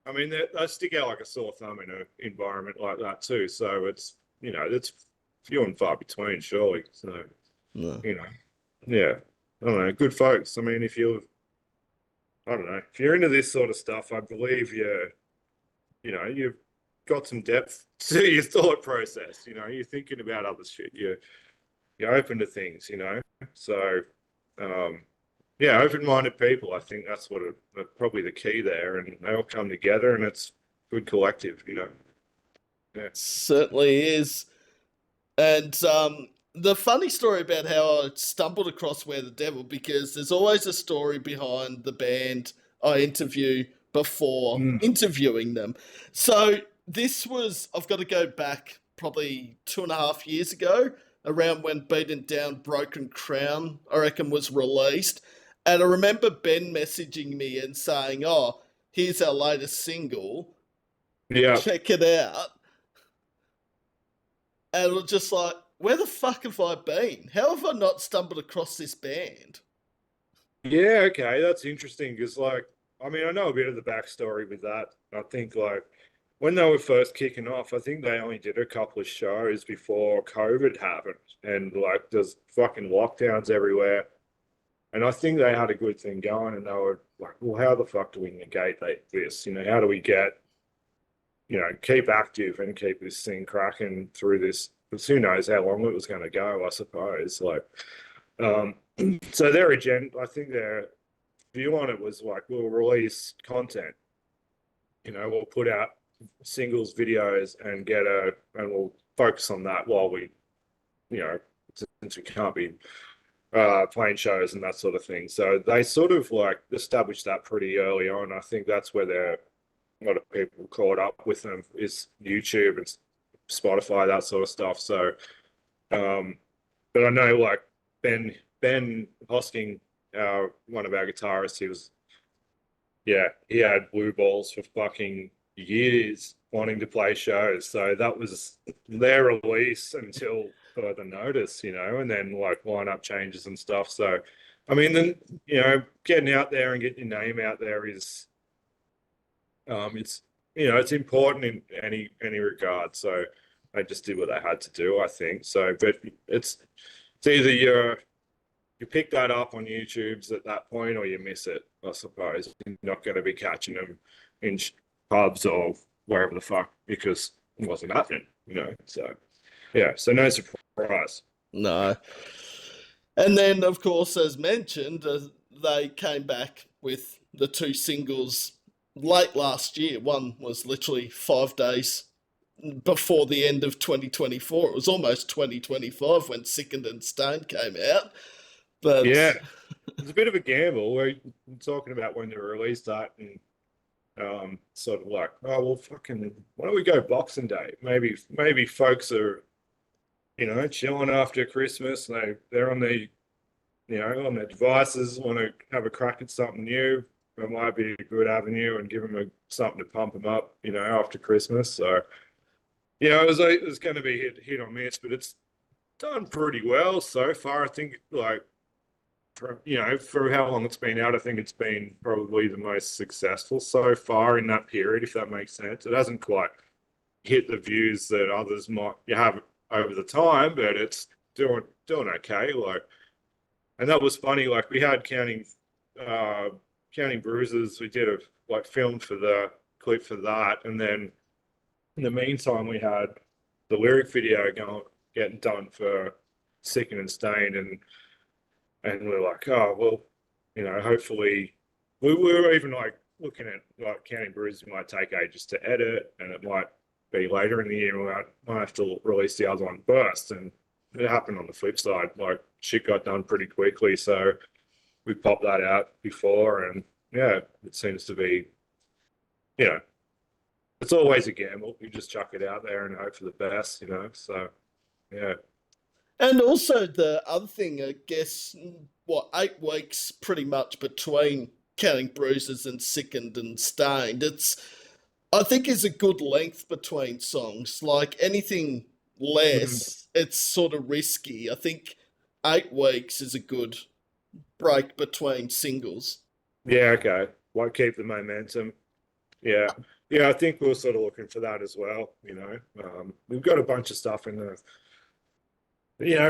I mean, they stick out like a sore thumb in an environment like that too. So it's you know, it's few and far between, surely. So No. you know, yeah, I don't know, good folks. I mean, I don't know, if you're into this sort of stuff, I believe you know, you've got some depth to your thought process. You know, you're thinking about other shit. You're open to things. You know, so. Um, yeah, open-minded people. I think that's probably the key there, and they all come together, and it's good collective, you know. Yeah. Certainly is. And the funny story about how I stumbled across Where the Devil, because there's always a story behind the band I interview before Mm. interviewing them. So I've got to go back probably 2.5 years ago, around when Beaten Down Broken Crown, I reckon, was released. And I remember Ben messaging me and saying, oh, here's our latest single, Yeah. check it out. And we're just like, where the fuck have I been? How have I not stumbled across this band? Yeah, okay, that's interesting because, like, I mean, I know a bit of the backstory with that. I think, like, when they were first kicking off, I think they only did a couple of shows before COVID happened, and like, there's fucking lockdowns everywhere. And I think they had a good thing going, and they were like, well, how the fuck do we negate this? You know, how do we keep active and keep this thing cracking through this? Because who knows how long it was going to go, I suppose. Like, um, so I think their view on it was like, we'll release content, you know, we'll put out singles, videos, and we'll focus on that while you know, since we can't be playing shows and that sort of thing. So they sort of like established that pretty early on. I think that's where a lot of people caught up with them is YouTube and Spotify, that sort of stuff. So, but I know like Ben Hosking, one of our guitarists, he had blue balls for fucking years wanting to play shows. So that was their release until further notice, you know, and then like lineup changes and stuff. So, I mean, then, you know, getting out there and getting your name out there is, it's, you know, it's important in any regard. So they just did what they had to do, I think. So, but it's either you pick that up on YouTube's at that point, or you miss it, I suppose. You're not going to be catching them in pubs or wherever the fuck because it wasn't happening, you know. So, yeah, so no surprise. No. And then, of course, as mentioned, they came back with the two singles late last year. One was literally 5 days before the end of 2024. It was almost 2025 when Sickened and Stained came out. Yeah, But it's a bit of a gamble. We're talking about when they released that, and sort of like, oh well, fucking, why don't we go Boxing Day? Maybe folks are, chilling after Christmas. They're on on their devices, want to have a crack at something new. It might be a good avenue and give them something to pump them up, after Christmas. So, it was going to be hit or miss, but it's done pretty well so far. I think, like, for how long it's been out, I think it's been probably the most successful so far in that period, if that makes sense. It hasn't quite hit the views that others might have over the time, but it's doing okay. Like, and that was funny. Like, we had counting bruises. We did filmed for the clip for that, and then in the meantime, we had the lyric video getting done for Sickened and Stained, and we're like, oh well, hopefully we were even like looking at like Counting Bruises might take ages to edit, and it might be later in the year we might have to release the other one first. And it happened on the flip side. Like, shit got done pretty quickly, so we popped that out before, and yeah, it seems to be, it's always a gamble. You just chuck it out there and hope for the best, So yeah. and also the other thing, I guess, 8 weeks pretty much between Counting Bruises and Sickened and Stained. I think, is a good length between songs. Like, anything less, it's sort of risky. I think 8 weeks is a good break between singles. Yeah, okay. Why keep the momentum? Yeah. Yeah, I think we were sort of looking for that as well, We've got a bunch of stuff in the,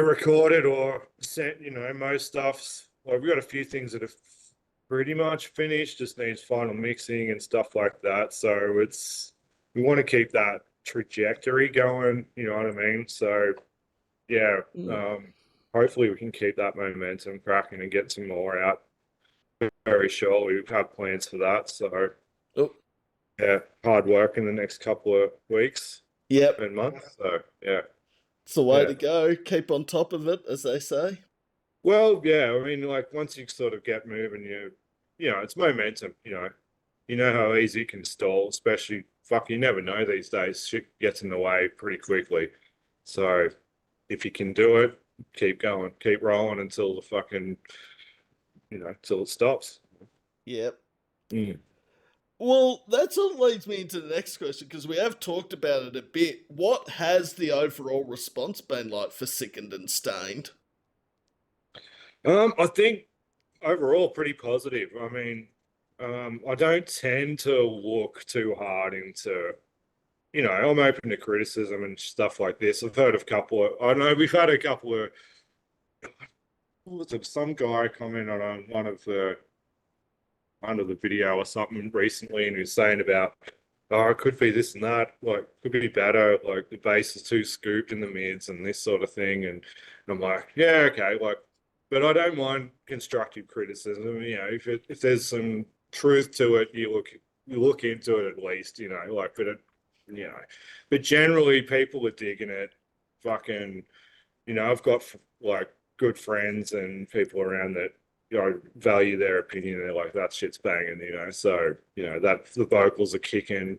recorded or sent, most stuff's, well, we've got a few things that are pretty much finished, just needs final mixing and stuff like that. So we want to keep that trajectory going, you know what I mean? So yeah, hopefully we can keep that momentum cracking and get some more out very shortly. We've had plans for that. So yeah, hard work in the next couple of weeks and months. So yeah. It's the way to go. Keep on top of it, as they say. Well, yeah, I mean, like, once you sort of get moving, it's momentum, You know how easy it can stall, especially, you never know these days. Shit gets in the way pretty quickly. So if you can do it, keep going, keep rolling until the fucking, till it stops. Yep. Mm. Well, that sort of leads me into the next question, because we have talked about it a bit. What has the overall response been like for Sickened and Stained? I think overall pretty positive. I mean, I don't tend to look too hard into, I'm open to criticism and stuff like this. I've heard of I know we've had a couple of, what was it, some guy commented on one of the, under the video or something recently, and he was saying about, oh, it could be this and that, like, could be better, like the bass is too scooped in the mids and this sort of thing. And I'm like, yeah, okay, like, but I don't mind constructive criticism. If there's some truth to it, you look into it at least, like, but generally people are digging it. Fucking, I've got like good friends and people around that, value their opinion. They're like, that shit's banging, So, that the vocals are kicking,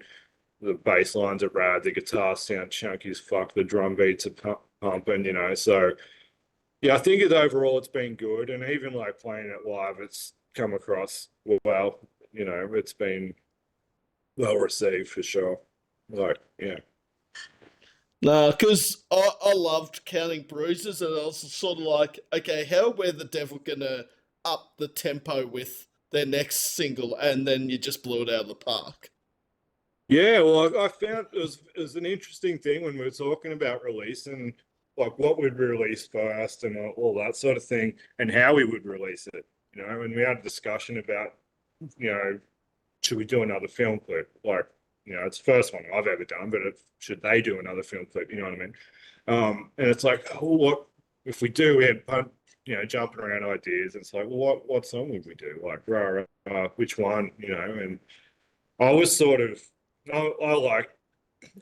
the bass lines are rad, the guitars sound chunky as fuck, the drum beats are pumping, So, yeah, I think overall it's been good, and even like playing it live, it's come across well. It's been well received for sure. Like, yeah. No, because I loved Counting Bruises, and I was sort of like, okay, how are the Devil gonna up the tempo with their next single, and then you just blew it out of the park. Yeah, well, I found it was an interesting thing when we were talking about releasing, like what we'd release first and all that sort of thing, and how we would release it. And we had a discussion about, should we do another film clip? Like, it's the first one I've ever done, but should they do another film clip? You know what I mean? And it's like, oh, if we do, we're jumping around ideas. It's like, well, what song would we do? Like, which one? And I was sort of, I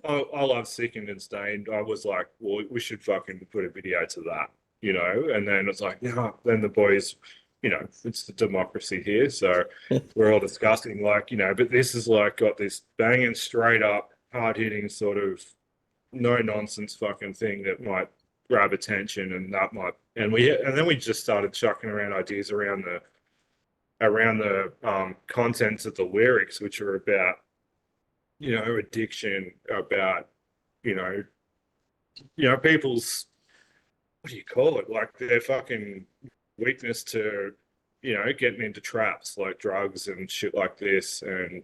love Sickened and Stained. I was like, well, we should fucking put a video to that. And then it's like, yeah, then the boys, it's the democracy here. So we're all discussing like, but this is like got this banging straight up, hard hitting sort of no nonsense fucking thing that might grab attention and then we just started chucking around ideas around the contents of the lyrics, which are about addiction, about people's, what do you call it, like their fucking weakness to getting into traps like drugs and shit like this, and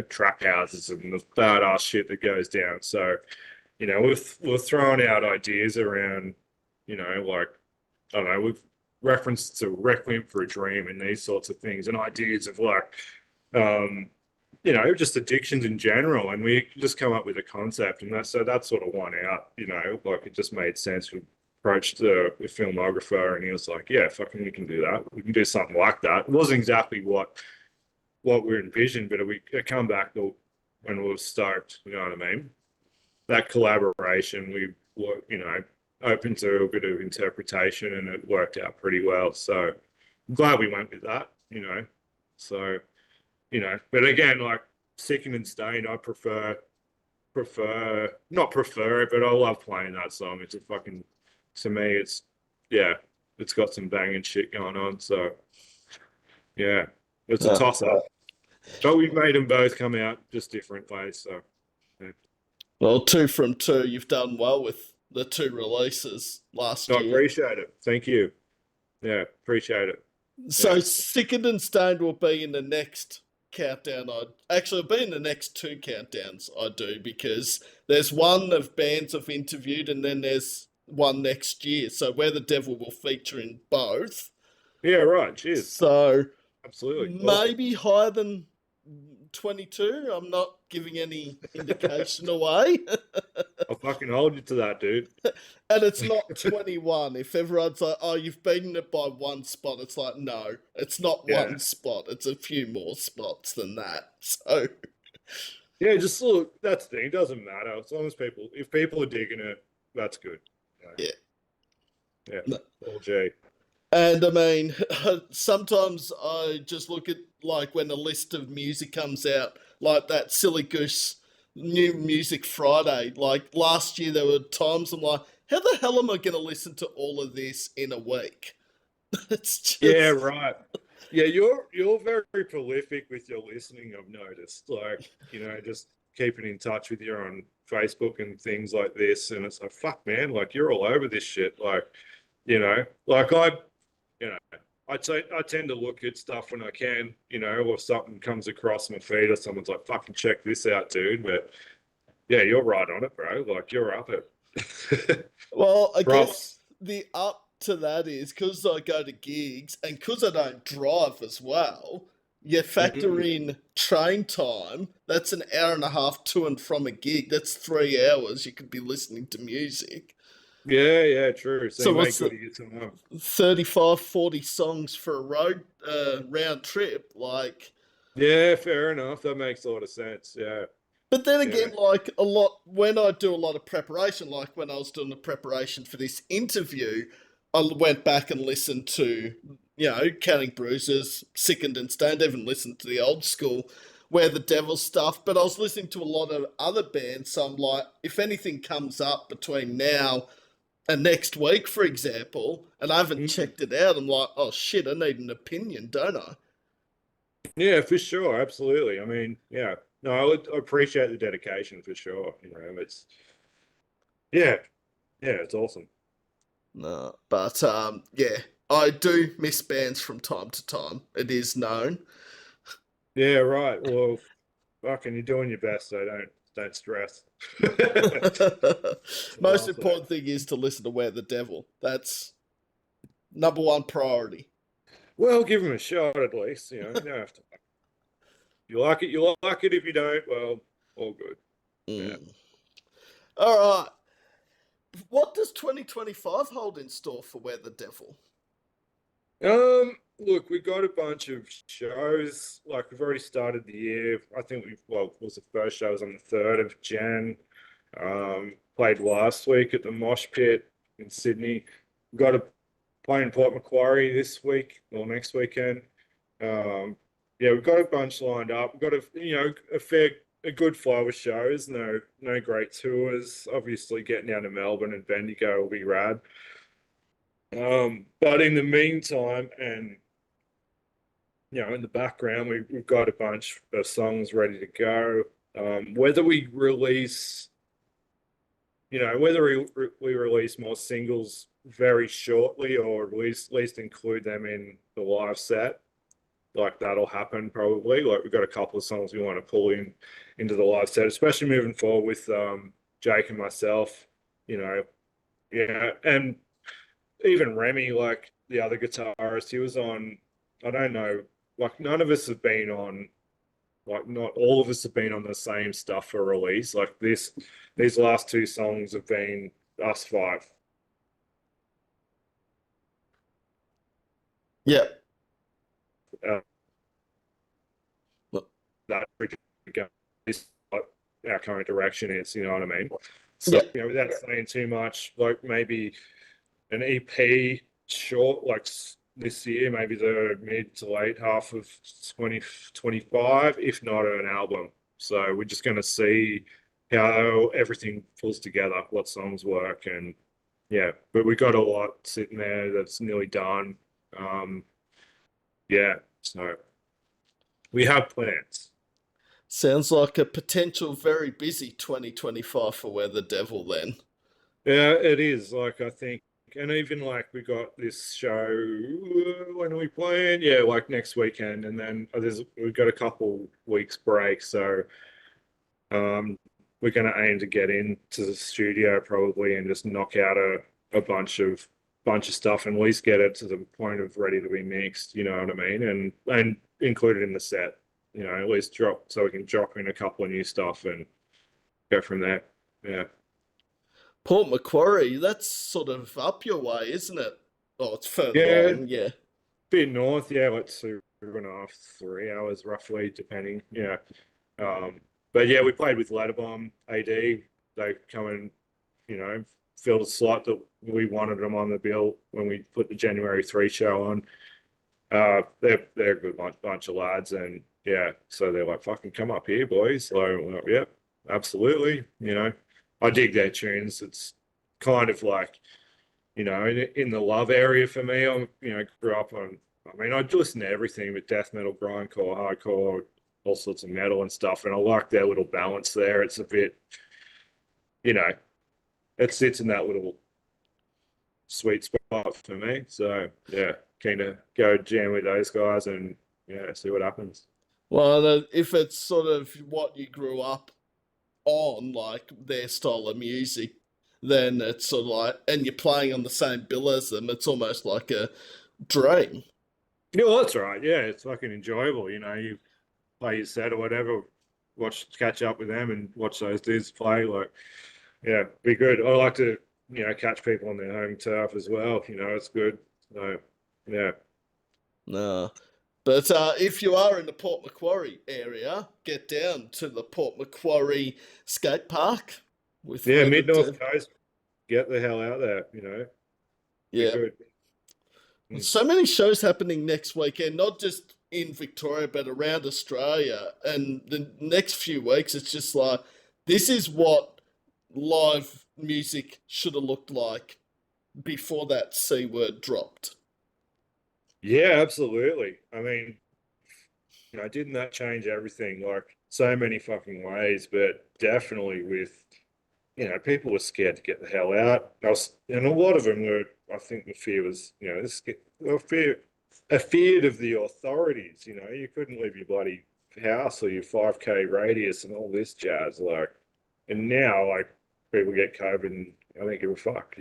trap houses and the badass shit that goes down. So we're throwing out ideas around, like, I don't know, we've referenced to Requiem for a Dream and these sorts of things, and ideas of like, just addictions in general. And we just come up with a concept, and that sort of won out, like it just made sense. We approached the filmographer, and he was like, yeah, fucking, we can do that. We can do something like that. It wasn't exactly what we envisioned, but it come back when we were stoked, you know what I mean? That collaboration, we were, open to a bit of interpretation, and it worked out pretty well. So I'm glad we went with that, So, but again, like Sickened and Stained, I not prefer it, but I love playing that song. It's to me, it's got some banging shit going on. So, yeah, it's a toss up. But we've made them both come out just different ways. So, yeah. Well, 2 from 2, you've done well with the 2 releases last year. I appreciate it. Thank you. Yeah, appreciate it. So Yeah. Sickened and Stained will be in the next countdown. It'll be in the next 2 countdowns I do, because there's one of bands I've interviewed, and then there's one next year. So Where the Devil will feature in both. Yeah, right. Cheers. So absolutely maybe higher than 22. I'm not giving any indication away. I'll fucking hold you to that, dude. And it's not 21. If everyone's like, oh, you've beaten it by 1 spot, it's like, no, it's not 1 spot. It's a few more spots than that. So, yeah, just look, that's the thing. It doesn't matter. As long as if people are digging it, that's good. Yeah. Yeah. All G. And I mean, sometimes I just look at like when a list of music comes out, like that Silly Goose New Music Friday. Like last year, there were times I'm like, how the hell am I going to listen to all of this in a week? It's just... Yeah, right. Yeah, you're very prolific with your listening, I've noticed. Like, just keeping in touch with you on Facebook and things like this. And it's like, fuck, man, like you're all over this shit. Like, like I tend to look at stuff when I can, or if something comes across my feed or someone's like, fucking check this out, dude. But yeah, you're right on it, bro. Like you're up it. Well, I guess the up to that is because I go to gigs and because I don't drive as well, you factor in train time. That's an hour and a half to and from a gig. That's 3 hours you could be listening to music. Yeah, true. So what's 35, 40 songs for a round trip? Like, yeah, fair enough. That makes a lot of sense. Yeah. But then again, like when I do a lot of preparation, like when I was doing the preparation for this interview, I went back and listened to, Counting Bruises, Sickened and Stained. I haven't listened to the old school Where the Devil stuff, but I was listening to a lot of other bands. So I'm like, if anything comes up between now and next week, for example, and I haven't checked it out, I'm like, oh shit, I need an opinion, don't I? Yeah, for sure. Absolutely. I mean, yeah. No, I would appreciate the dedication for sure. It's it's awesome. No, but yeah, I do miss bands from time to time. It is known. Yeah, right. Well, fucking, you're doing your best, so don't stress. Most important thing is to listen to Where the Devil. That's number 1 priority. Well, give them a shot at least. You don't have to. You like it. You like it. If you don't, well, all good. Yeah. All right. What does 2025 hold in store for Wear the Devil? Look, we got a bunch of shows. Like we've already started the year. I think it was the first show was on the 3rd of Jan. Played last week at the Mosh Pit in Sydney. Got a play in Port Macquarie this week or next weekend. Yeah, we've got a bunch lined up. We've got a good flow of shows. No great tours. Obviously, getting down to Melbourne and Bendigo will be rad. But in the meantime, and in the background, we've got a bunch of songs ready to go. Whether we release, we release more singles very shortly, or at least include them in the live set, like that'll happen probably. Like we've got a couple of songs we want to pull into the live set, especially moving forward with Jake and myself. And even Remy, like the other guitarist, he was on, I don't know, like none of us have been on, like not all of us have been on the same stuff for release. Like these last 2 songs have been us 5. Yeah. Uh, Well, that is what our current direction is, you know what I mean? So, yeah. without saying too much, like maybe an EP short, like this year, maybe the mid to late half of 2025, if not an album. So we're just going to see how everything pulls together, what songs work, and yeah. But we got a lot sitting there that's nearly done. Yeah, so we have plans. Sounds like a potential very busy 2025 for Wear the Devil then. Yeah, it is. Like I think, and even like we got this show. When are we playing? Yeah, like next weekend, and then we've got a couple weeks break, so we're going to aim to get into the studio probably and just knock out a bunch of stuff and at least get it to the point of ready to be mixed. You know what I mean? And include it in the set. At least drop so we can drop in a couple of new stuff and go from there. Yeah. Port Macquarie, that's sort of up your way, isn't it? Oh, it's further Yeah, on, yeah. bit north, yeah, like 2.5, 3 hours roughly, depending. Yeah. But yeah, we played with Letterbomb AD. They come and, filled a slot that we wanted them on the bill when we put the January 3 show on. They're a good bunch of lads, and yeah, so they're like, fucking come up here, boys. So, well, yeah, absolutely. I dig their tunes. It's kind of like, in the love area for me. Grew up on, I listen to everything but death metal, grindcore, hardcore, all sorts of metal and stuff. And I like their little balance there. It's a bit, it sits in that little sweet spot for me. So yeah, keen to go jam with those guys and yeah, see what happens. Well, if it's sort of what you grew up on, like their style of music, then it's sort of like, and you're playing on the same bill as them, it's almost like a dream. Yeah, well, that's right. Yeah, it's fucking enjoyable. You play your set or whatever, catch up with them and watch those dudes play. Like, yeah, be good. I like to, catch people on their home turf as well. It's good. So, yeah. No. But if you are in the Port Macquarie area, get down to the Port Macquarie skate park with Yeah, Weather Mid-North Dev. Coast, get the hell out there, be Yeah. good. Mm. So many shows happening next weekend, not just in Victoria, but around Australia. And the next few weeks, it's just like, this is what live music should have looked like before that C word dropped. Yeah, absolutely. Didn't that change everything? Like so many fucking ways, but definitely with, people were scared to get the hell out. And a lot of them were, I think the fear was, feared of the authorities. You couldn't leave your bloody house or your 5K radius and all this jazz. Like, and now, like, people get COVID and I don't give a fuck,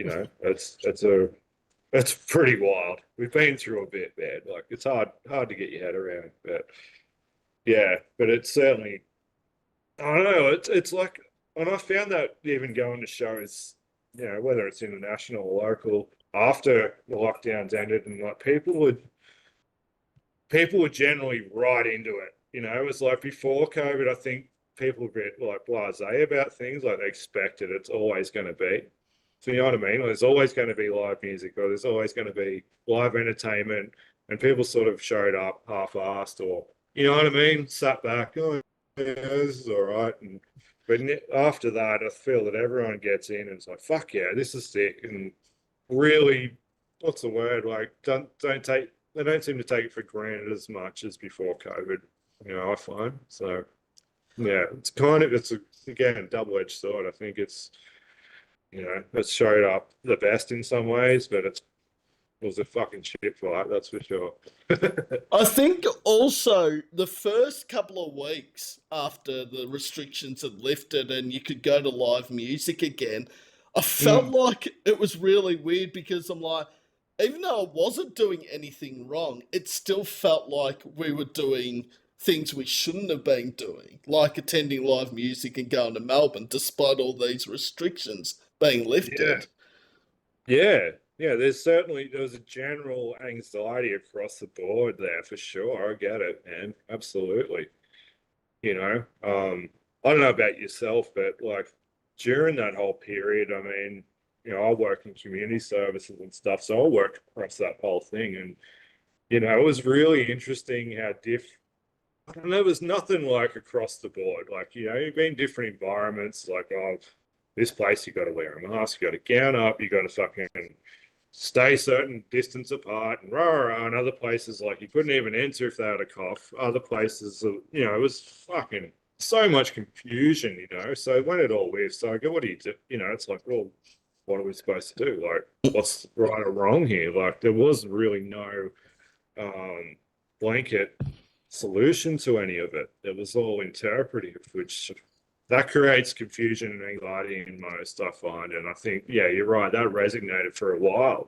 That's pretty wild. We've been through a bit, man. Like it's hard to get your head around, but yeah, but it's certainly I don't know. It's like, and I found that even going to shows you know, whether it's international or local, after the lockdowns ended, and like people would generally right into it. You know, it was like before COVID, I think people were a bit like blasé about things, like they expected it's always going to be. So you know what I mean? Like, there's always going to be live music, or there's always going to be live entertainment, and people sort of showed up half-assed, or you know what I mean? Sat back, oh yeah, this is all right. And but after that, I feel that everyone gets in and it's like, fuck yeah, this is sick, and really, what's the word? Like, don't take they don't seem to take it for granted as much as before COVID. You know, I find so. Yeah, it's again a double-edged sword. I think it's it's showed up the best in some ways, but it was a fucking shit fight, that's for sure. I think also the first couple of weeks after the restrictions had lifted and you could go to live music again, I felt Mm, like it was really weird because I'm like, even though I wasn't doing anything wrong, it still felt like we were doing things we shouldn't have been doing, like attending live music and going to Melbourne despite all these restrictions being yeah, lifted. yeah, yeah. There was a general anxiety across the board there for sure. I get it, man. Absolutely. You know, I don't know about yourself, but like during that whole period, I mean, I work in community services and stuff, so I worked across that whole thing, and it was really interesting how and there was nothing like across the board. Like, you've been in different environments, like, oh, this place you got to wear a mask, you got to gown up, you got to fucking stay certain distance apart, and rah, rah, and other places like you couldn't even enter if they had a cough. Other places, it was fucking so much confusion. So when it all lives, so I go, what do you do? It's like, well, what are we supposed to do? Like, what's right or wrong here? Like, there was really no um, blanket solution to any of it. It was all interpretive, which that creates confusion and anxiety in most, I find. And I think, yeah, you're right, that resonated for a while,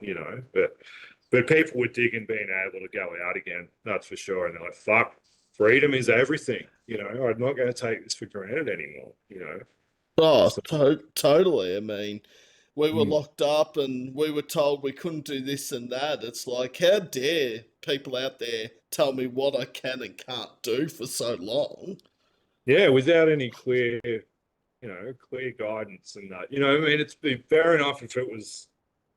but people were digging being able to go out again, that's for sure. And they're like, fuck, freedom is everything. I'm not going to take this for granted anymore. Oh, So, totally. I mean, we were mm, locked up and we were told we couldn't do this and that. It's like, how dare people out there tell me what I can and can't do for so long? yeah, without any clear guidance and that. I mean, it's been fair enough if it was,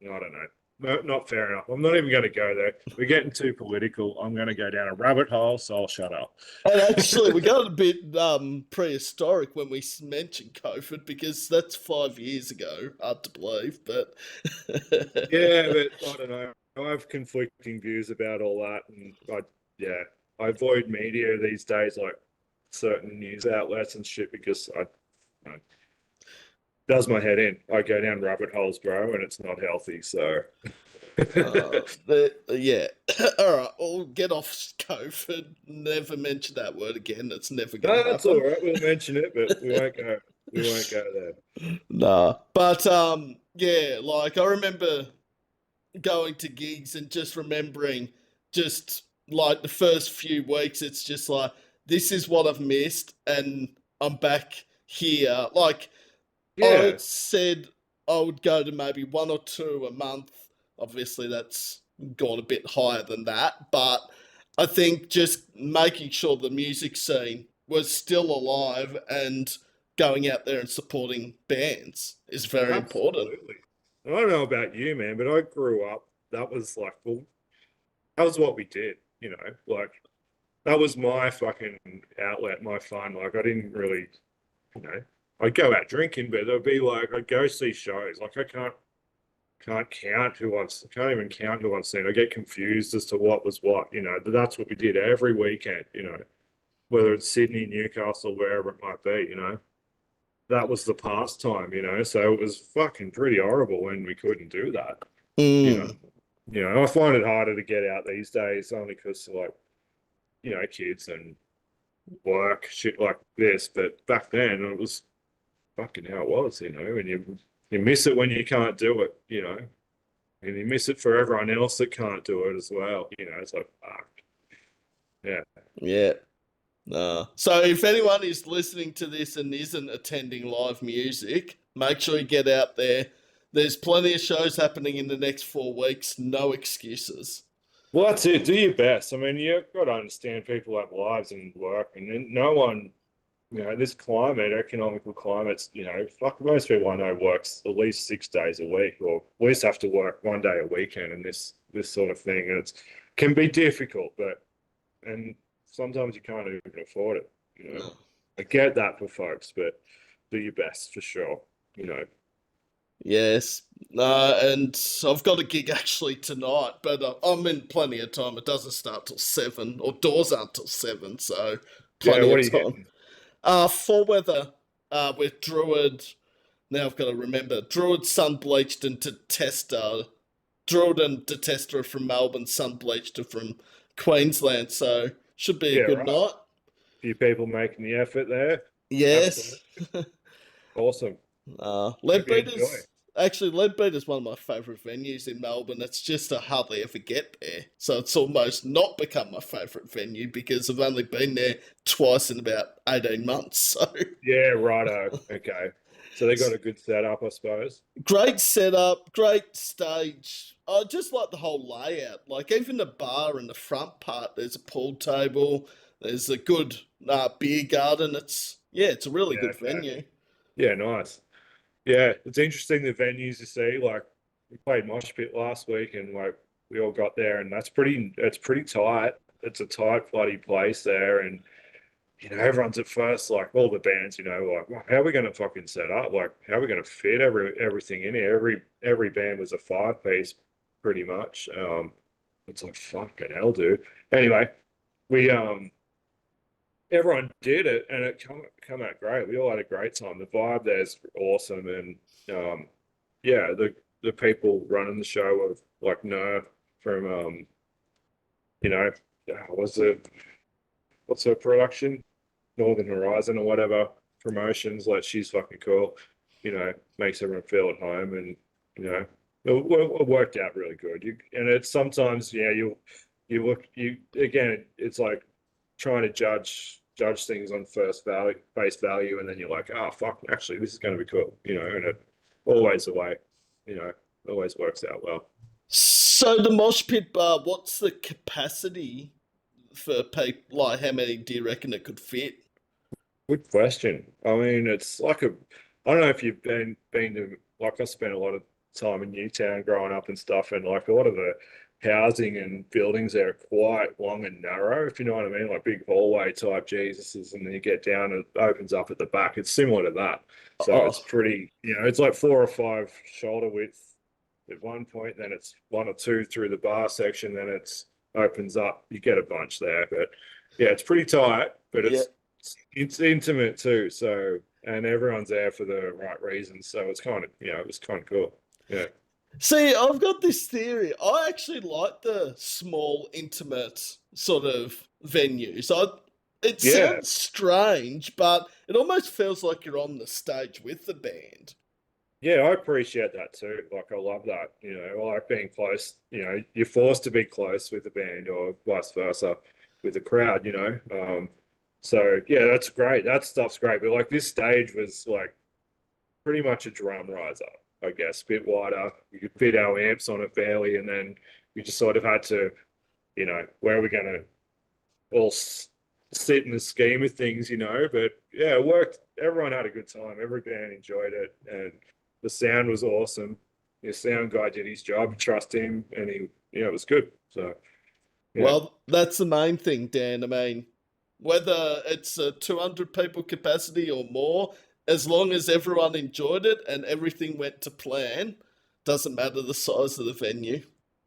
I don't know, no, not fair enough. I'm not even going to go there. We're getting too political. I'm going to go down a rabbit hole, so I'll shut up. And actually, we got a bit prehistoric when we mentioned COVID because that's 5 years ago. Hard to believe, but Yeah, but I don't know. I have conflicting views about all that, and yeah, I avoid media these days, like certain news outlets and shit, because it does my head in. I go down rabbit holes, bro, and it's not healthy. So. yeah. All right, we'll get off COVID. Never mention that word again. It's never going No, to that's all happen. right. We'll mention it, but we won't go. We won't go there. Nah, but yeah, like I remember going to gigs and just remembering just like the first few weeks, it's just like this is what I've missed, and I'm back here. Like I Yeah, said, I would go to maybe one or two a month. Obviously, that's gone a bit higher than that, but I think just making sure the music scene was still alive and going out there and supporting bands is very important. absolutely. I don't know about you, man, but I grew up. That was like, well, that was what we did. Like that was my fucking outlet, my fun. Like I didn't really, you know, I'd go out drinking, but there'd be like I'd go see shows. Like I can't even count who I've seen. I get confused as to what was what. But that's what we did every weekend. Whether it's Sydney, Newcastle, wherever it might be. That was the pastime. So it was fucking pretty horrible when we couldn't do that. You know, Mm, I find it harder to get out these days only because like, kids and work, shit like this. But back then it was fucking how it was, and you miss it when you can't do it. And you miss it for everyone else that can't do it as well. It's like, fuck. Yeah. yeah. So if anyone is listening to this and isn't attending live music, make sure you get out there. There's plenty of shows happening in the next 4 weeks. No excuses. Well, that's it. Do your best. I mean, you've got to understand people have lives and work, and then no one, this climate, economical climates, fuck, most people I know works at least 6 days a week, or at least have to work 1 day a weekend, and this sort of thing. And it can be difficult, and sometimes you can't even afford it. No. I get that for folks, but do your best for sure. Yes. And I've got a gig actually tonight, but I'm in plenty of time. It doesn't start till 7, or doors aren't till 7, so Yeah, plenty what are of you time. hitting? Full weather with Druid. Now I've got to remember. Druid, Sunbleached, and Detester. Druid and Detester are from Melbourne, Sunbleached are from Queensland, so should be Yeah, a good right. night. Few people making the effort there. Yes. Absolutely. Awesome. Hope you enjoy. Leadbeater's one of my favourite venues in Melbourne. It's just I hardly ever get there. So it's almost not become my favourite venue because I've only been there twice in about 18 months. So Yeah, righto. Okay. So they got a good setup, I suppose. great setup, great stage. I just like the whole layout. Like even the bar in the front part, there's a pool table, there's a good beer garden. It's a really Yeah, good okay. venue. Yeah, nice. Yeah, it's interesting the venues you see. Like we played Mosh Pit last week, and like we all got there, and it's pretty tight. It's a tight bloody place there, and everyone's at first like all the bands, like well, how are we going to fucking set up? Like how are we going to fit everything in here? Every band was a 5-piece, pretty much. It's like fucking hell, dude. Anyway, we everyone did it, and it come out great. We all had a great time. The vibe there's awesome, and yeah, the people running the show of like Nerf from was it what's her production, Northern Horizon or whatever promotions. Like she's fucking cool. Makes everyone feel at home, and it worked out really good. And it's sometimes you look you again. It's like trying to judge things on face value, and then you're like, oh fuck, actually this is going to be cool, and it always the way, always works out well. So the mosh pit bar, what's the capacity for people? Like, how many do you reckon it could fit? Good question. I mean, it's like I don't know if you've been to, like, I spent a lot of time in Newtown growing up and stuff, and like a lot of the housing and buildings there are quite long and narrow, if you know what I mean, like big hallway type Jesuses, and then you get down and it opens up at the back. It's similar to that. So it's Oh, pretty, it's like 4 or 5 shoulder width at one point, then it's 1 or 2 through the bar section, then it's opens up. You get a bunch there, but yeah, it's pretty tight, but yeah. it's intimate too. So, and everyone's there for the right reasons. So it's kind of, it was kind of cool. Yeah. See, I've got this theory. I actually like the small, intimate sort of venues. It Yeah. sounds strange, but it almost feels like you're on the stage with the band. Yeah, I appreciate that too. Like, I love that. I like being close. You're forced to be close with the band or vice versa with the crowd, So, yeah, that's great. That stuff's great. But like this stage was like pretty much a drum riser, I guess, a bit wider. You could fit our amps on it fairly, and then we just sort of had to, where are we going to all sit in the scheme of things, But yeah, it worked. Everyone had a good time. Every band enjoyed it, and the sound was awesome. The sound guy did his job. Trust him, and it was good. So yeah, Well, that's the main thing, Dan. I mean, whether it's a 200 people capacity or more, as long as everyone enjoyed it and everything went to plan, doesn't matter the size of the venue.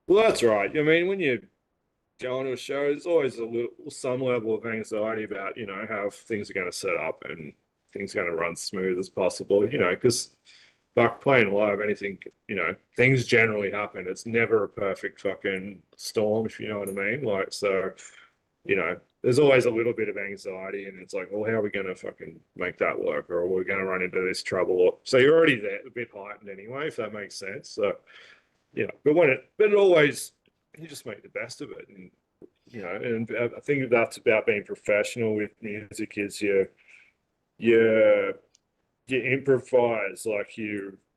well, that's right. I mean, when you go to a show, there's always some level of anxiety about how things are going to set up and things are going to run smooth as possible. Because like playing live, anything, things generally happen. It's never a perfect fucking storm, if you know what I mean. Like, so, there's always a little bit of anxiety, and it's like, well, how are we going to fucking make that work? Or we're going to run into this trouble. So you're already there, a bit heightened anyway, if that makes sense. So, but it always, you just make the best of it. And, and I think that's about being professional with music is you improvise, like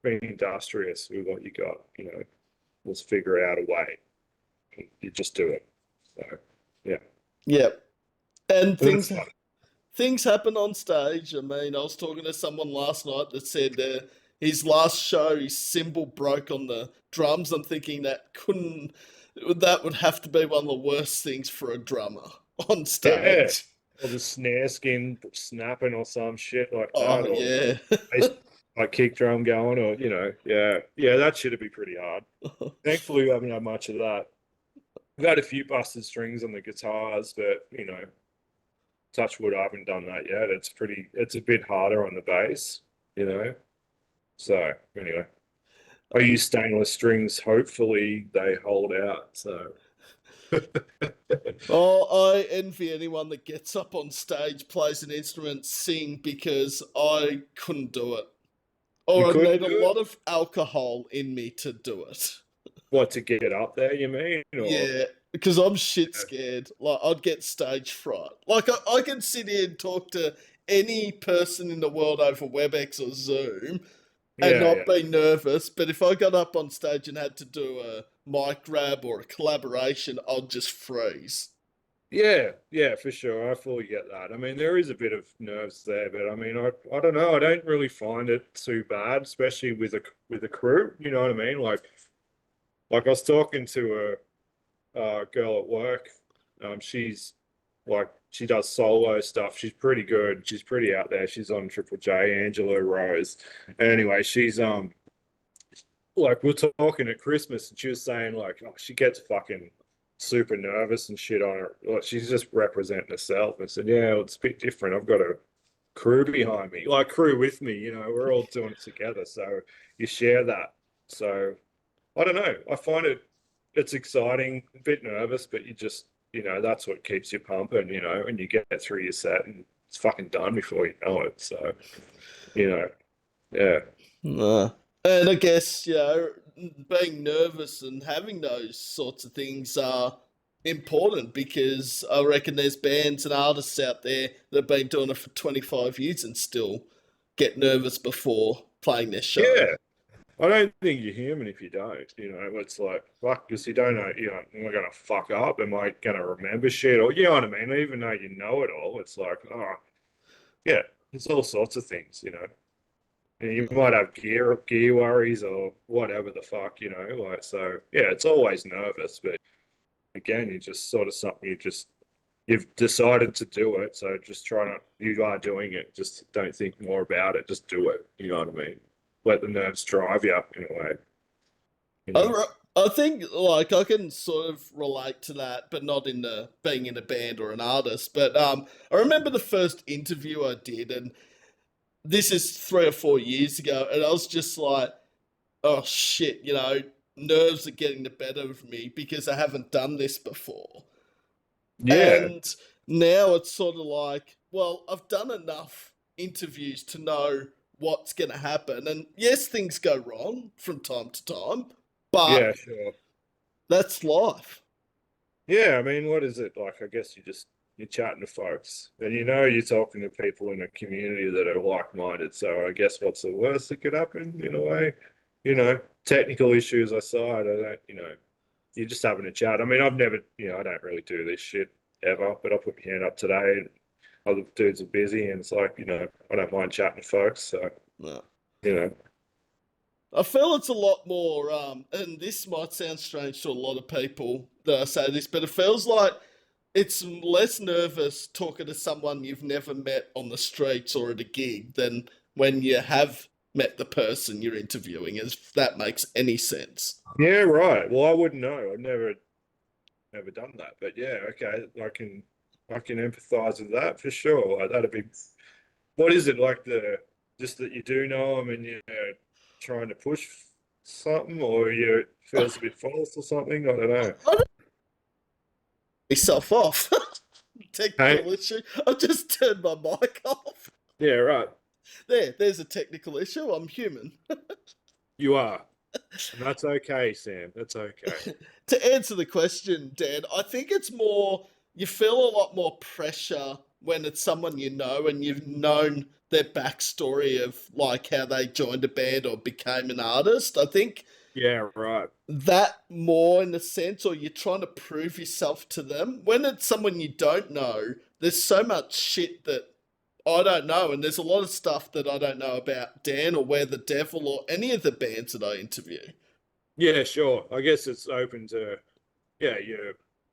be industrious with what you got. Let's figure out a way. You just do it. So yeah, Yep. And but it's fun. things happen on stage. I mean, I was talking to someone last night that said his last show, his cymbal broke on the drums. I'm thinking that would have to be one of the worst things for a drummer on Yeah, stage. or the snare skin snapping or some shit like Oh that, or yeah. bass, like kick drum going, or yeah, that should be pretty hard. Thankfully, we haven't had much of that. We've had a few busted strings on the guitars, but touch wood, I haven't done that yet. It's a bit harder on the bass, you know. So anyway, I use stainless strings. Hopefully, they hold out. So Oh, I envy anyone that gets up on stage, plays an instrument, sing, because I couldn't do it. you Or I'd couldn't need a do it. lot of alcohol in me to do it. What, to get up there? You mean, or Yeah, because I'm shit scared. Like, I'd get stage fright. Like, I can sit here and talk to any person in the world over WebEx or Zoom and yeah, not be nervous, but if I got up on stage and had to do a mic grab or a collaboration, I'd just freeze. yeah, for sure. I fully get that. I mean, there is a bit of nerves there, but I mean, I don't know. I don't really find it too bad, especially with a crew. You know what I mean? Like I was talking to a girl at work. She's like she does solo stuff. She's pretty good. She's pretty out there. She's on Triple J, Angela Rose. Anyway, she's like we're talking at Christmas, and she was saying like, oh, she gets fucking super nervous and shit on her. Like she's just representing herself. I said, yeah, well, it's a bit different. I've got a crew behind me, like crew with me. We're all doing it together, so you share that. So I don't know. I find it's exciting, a bit nervous, but you just that's what keeps you pumping. And you get through your set and it's fucking done before you know it. So you know, yeah. And I guess, being nervous and having those sorts of things are important because I reckon there's bands and artists out there that have been doing it for 25 years and still get nervous before playing their show. Yeah, I don't think you're human if you don't. It's like fuck, because you don't know. Am I gonna fuck up? Am I gonna remember shit? Or you know what I mean? Even though you know it all, it's like, oh, yeah, there's all sorts of things. And you might have gear worries or whatever the fuck. Like so. Yeah, it's always nervous, but again, you just sort of something you've decided to do it. So just try not. You are doing it. Just don't think more about it. Just do it. You know what I mean? Let the nerves drive you in a way. You know? I think like I can sort of relate to that, but not in the being in a band or an artist. But I remember the first interview I did, and this is 3 or 4 years ago, and I was just like, oh shit, nerves are getting the better of me because I haven't done this before. Yeah, And now it's sort of like, well, I've done enough interviews to know what's going to happen. And yes, things go wrong from time to time, yeah, but sure. that's life. Yeah, I mean, what is it like? I guess you're chatting to folks, and you're talking to people in a community that are like-minded. So I guess what's the worst that could happen in a way? Technical issues aside, I don't, you're just having a chat. I mean, I've never, I don't really do this shit ever, but I put my hand up today and other dudes are busy and it's like, I don't mind chatting to folks. So, No. you know, I feel it's a lot more, and this might sound strange to a lot of people that I say this, but it feels like it's less nervous talking to someone you've never met on the streets or at a gig than when you have met the person you're interviewing, if that makes any sense. yeah, right. Well, I wouldn't know. I've never done that, but yeah, okay. I can empathize with that for sure. Like, that'd be, what is it like just that you do know them and you're trying to push something or you it feels a bit false or something? I don't know. I don't myself off. Hey, Technical issue. I just turned my mic off. yeah, right. There's a technical issue. I'm human. You are. And that's okay, Sam. That's okay. To answer the question, Dan, I think it's more you feel a lot more pressure when it's someone you know and you've known their backstory of like how they joined a band or became an artist. I think Yeah, right. that more in a sense, or you're trying to prove yourself to them. When it's someone you don't know, there's so much shit that I don't know, and there's a lot of stuff that I don't know about Dan or Where the Devil or any of the bands that I interview. Yeah, sure. I guess it's open to, yeah,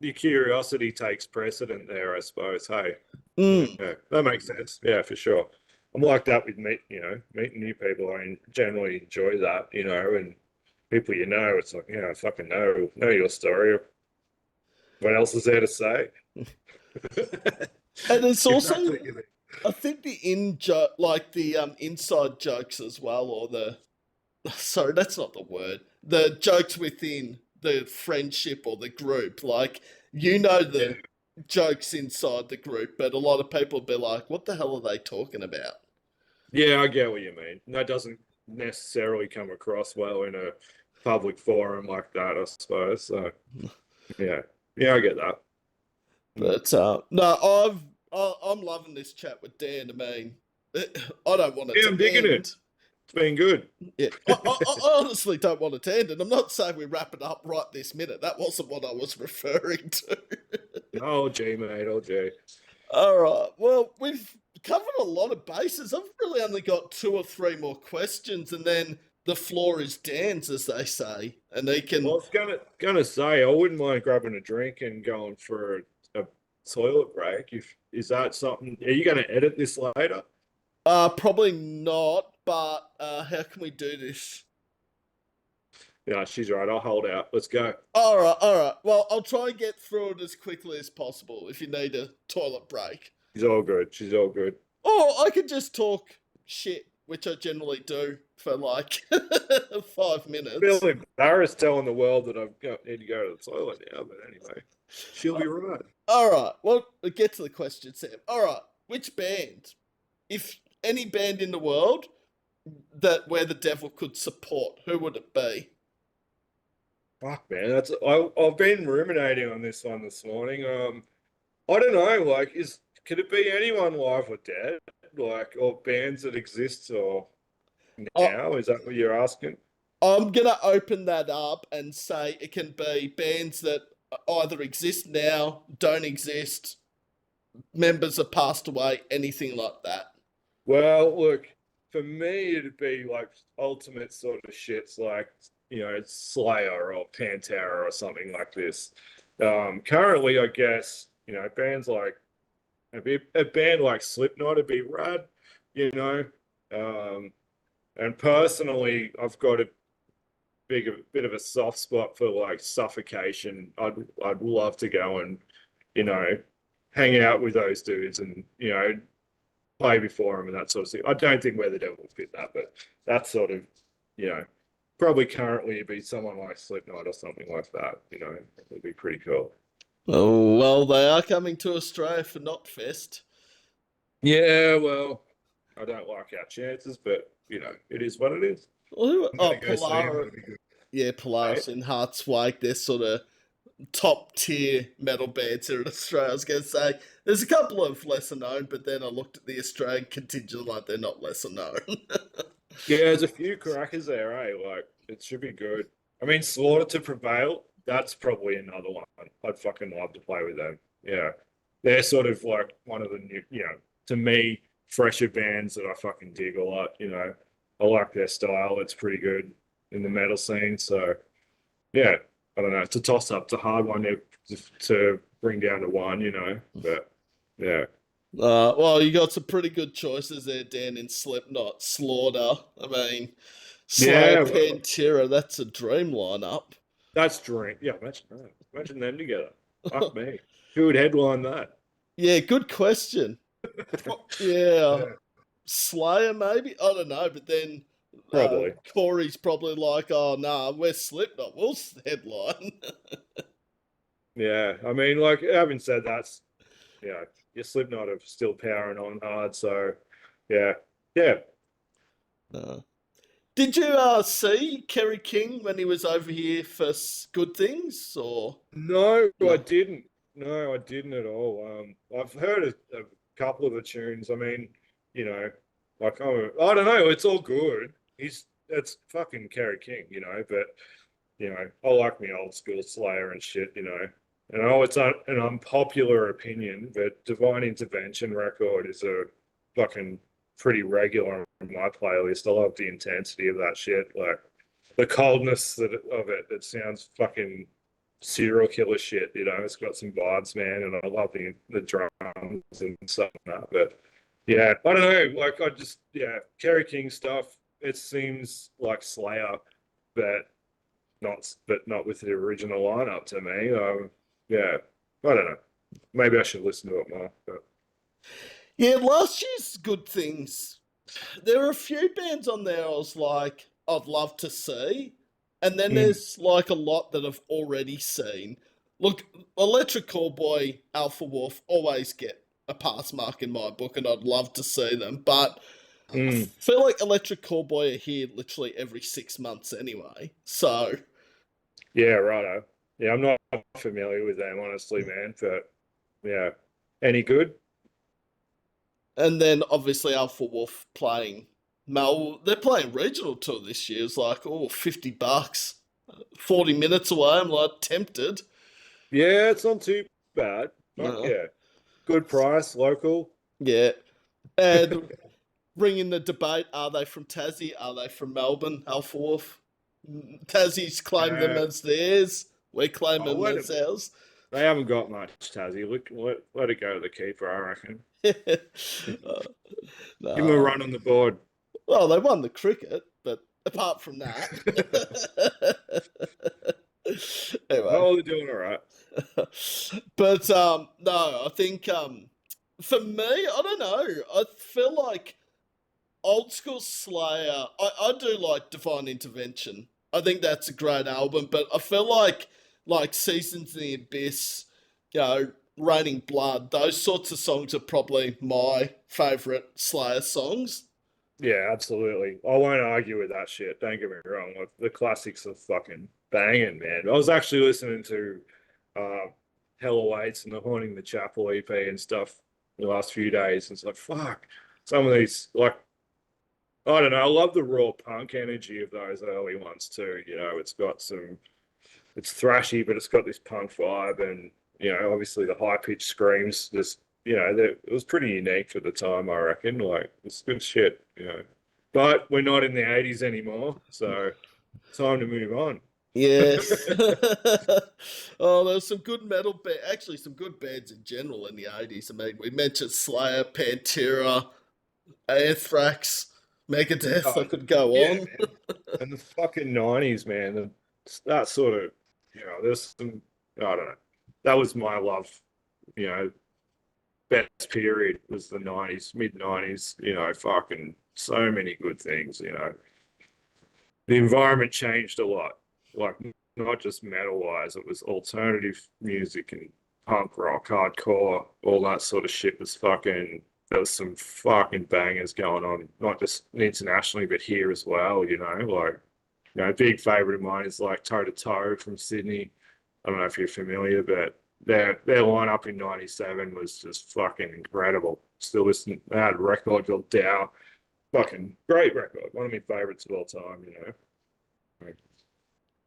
your curiosity takes precedent there, I suppose. Hey, Mm. yeah, that makes sense. Yeah, for sure. I'm like that with meeting new people. I generally enjoy that, and people it's like, I fucking know your story. What else is there to say? And it's also, Exactly. I think the in joke, like the inside jokes as well, or the sorry, that's not the word. The jokes within the friendship or the group, like Yeah. the jokes inside the group, but a lot of people be like, "What the hell are they talking about?" Yeah, I get what you mean. That doesn't necessarily come across well in a public forum like that, I suppose. So, yeah. Yeah, I get that. Mm. But no, I'm loving this chat with Dan. I mean, I don't want it Yeah, to I'm digging it. end. It's been good. Yeah, I honestly don't want it to end, and I'm not saying we wrap it up right this minute. That wasn't what I was referring to. Oh, gee, mate. Oh, gee. All right. Well, we've covered a lot of bases. I've really only got two or three more questions, and then the floor is Dan's, as they say, and he Well, can. I was gonna say I wouldn't mind grabbing a drink and going for a toilet break. If is that something? Are you gonna edit this later? Probably not, but how can we do this? Yeah, she's right. I'll hold out. Let's go. All right, all right. Well, I'll try and get through it as quickly as possible if you need a toilet break. She's all good. She's all good. Or I could just talk shit, which I generally do for like 5 minutes. Feel embarrassed telling the world that need to go to the toilet now, but anyway, she'll be right. All right. Well, get to the question, Sam. All right. Which band, if any band in the world that Where the Devil could support, who would it be? Fuck, man, I've been ruminating on this one this morning. I don't know. Like, could it be anyone live or dead? Like, or bands that exist or I, now? Is that what you're asking? I'm gonna open that up and say it can be bands that either exist now, don't exist, members have passed away, anything like that. Well, look, for me, it'd be like ultimate sort of shits like, Slayer or Pantera or something like this. Currently, I guess, bands like a band like Slipknot would be rad, you know. Um, and personally, I've got a bit of a soft spot for like Suffocation. I'd love to go and, you know, hang out with those dudes and, play before them and that sort of thing. I don't think Where the Devil will fit that, but that's sort of, you know, probably currently it'd be someone like Slipknot or something like that, it'd be pretty cool. Oh, well, they are coming to Australia for Knotfest. Yeah, well, I don't like our chances, but it is what it is. Oh, I'm gonna go see 'em, Polaris. it'll be good. Yeah, Hey? Polaris and Heartswake, they're sort of top tier metal bands here in Australia. I was going to say, there's a couple of lesser known, but then I looked at the Australian contingent like they're not lesser known. Yeah, there's a few crackers there, eh? Like, it should be good. I mean, Slaughter to Prevail, that's probably another one. I'd fucking love to play with them. Yeah. They're sort of like one of the new, to me, fresher bands that I fucking dig a lot, I like their style. It's pretty good in the metal scene. So, yeah, I don't know. It's a toss up. It's a hard one to bring down to one, but yeah. Well, you got some pretty good choices there, Dan, in Slipknot, Slaughter. I mean, Slayer, Yeah, well, Pantera, that's a dream lineup. that's dream. Yeah, imagine that. Imagine them together. Fuck me. Who would headline that? Yeah, good question. Yeah, Yeah, Slayer maybe? I don't know, but then probably. Corey's probably like, oh, nah, we're Slipknot, we'll headline. Yeah, I mean, like, having said that, your Slipknot are still powering on hard. So, yeah, yeah. Uh, did you see Kerry King when he was over here for Good Things, or No, I no? didn't. No, I didn't at all. I've heard a couple of the tunes. I mean, you know, Like, I don't know. It's all good. It's fucking Kerry King, but, I like me old school Slayer and shit, And I know it's an unpopular opinion, but Divine Intervention record is a fucking pretty regular on my playlist. I love the intensity of that shit. Like, the coldness of it. It sounds fucking serial killer shit. It's got some vibes, man, and I love the drums and stuff like that. But yeah, I don't know. Like, Kerry King stuff. It seems like Slayer, but not with the original lineup to me. Yeah, I don't know. Maybe I should listen to it more. But Yeah, last year's Good Things. There are a few bands on there I was like, I'd love to see. And then there's like a lot that I've already seen. Look, Electric Callboy, Alpha Wolf always get a pass mark in my book, and I'd love to see them. But I feel like Electric Callboy are here literally every 6 months anyway. So yeah, righto. Yeah, I'm not familiar with them, honestly, man. But yeah, any good? and then obviously Alpha Wolf playing they're playing regional tour this year. It's like, oh, $50. 40 minutes away. I'm like tempted. Yeah, it's not too bad. Fuck No. yeah. Good price, local. Yeah. And bringing the debate, are they from Tassie? Are they from Melbourne? Alpha Wolf? Tassie's claim them as theirs. We claim them as ours. They haven't got much, Tassie. Let it go to the keeper, I reckon. No. Give him a run on the board. Well, they won the cricket, but apart from that. Anyway. Oh, they're doing all right. But no, I think for me, I don't know. I feel like old school Slayer. I do like Divine Intervention. I think that's a great album, but I feel like Seasons in the Abyss, Raining Blood, those sorts of songs are probably my favourite Slayer songs. Yeah, absolutely. I won't argue with that shit. Don't get me wrong. Like, the classics are fucking banging, man. I was actually listening to Hell Awaits and the Haunting the Chapel EP and stuff the last few days. And it's like, fuck. Some of these, like, I don't know. I love the raw punk energy of those early ones too. It's got it's thrashy, but it's got this punk vibe, and obviously the high pitched screams. It was pretty unique for the time, I reckon. Like, it's good shit. But we're not in the '80s anymore, so time to move on. Yes. Oh, there's some good metal actually some good bands in general in the 80s. I mean, we mentioned Slayer, Pantera, Anthrax, Megadeth. I could go on. Man. And the fucking '90s, man. That sort of, there's some, I don't know. That was my love, best period was the '90s, mid '90s. Fucking so many good things. The environment changed a lot. Like, not just metal wise, it was alternative music and punk rock, hardcore, all that sort of shit was fucking. There was some fucking bangers going on, not just internationally, but here as well. Like, a big favorite of mine is like Toe to Toe from Sydney. I don't know if you're familiar, but their lineup in '97 was just fucking incredible. Still listening. They had a record called Dow. Fucking great record. One of my favorites of all time, Like,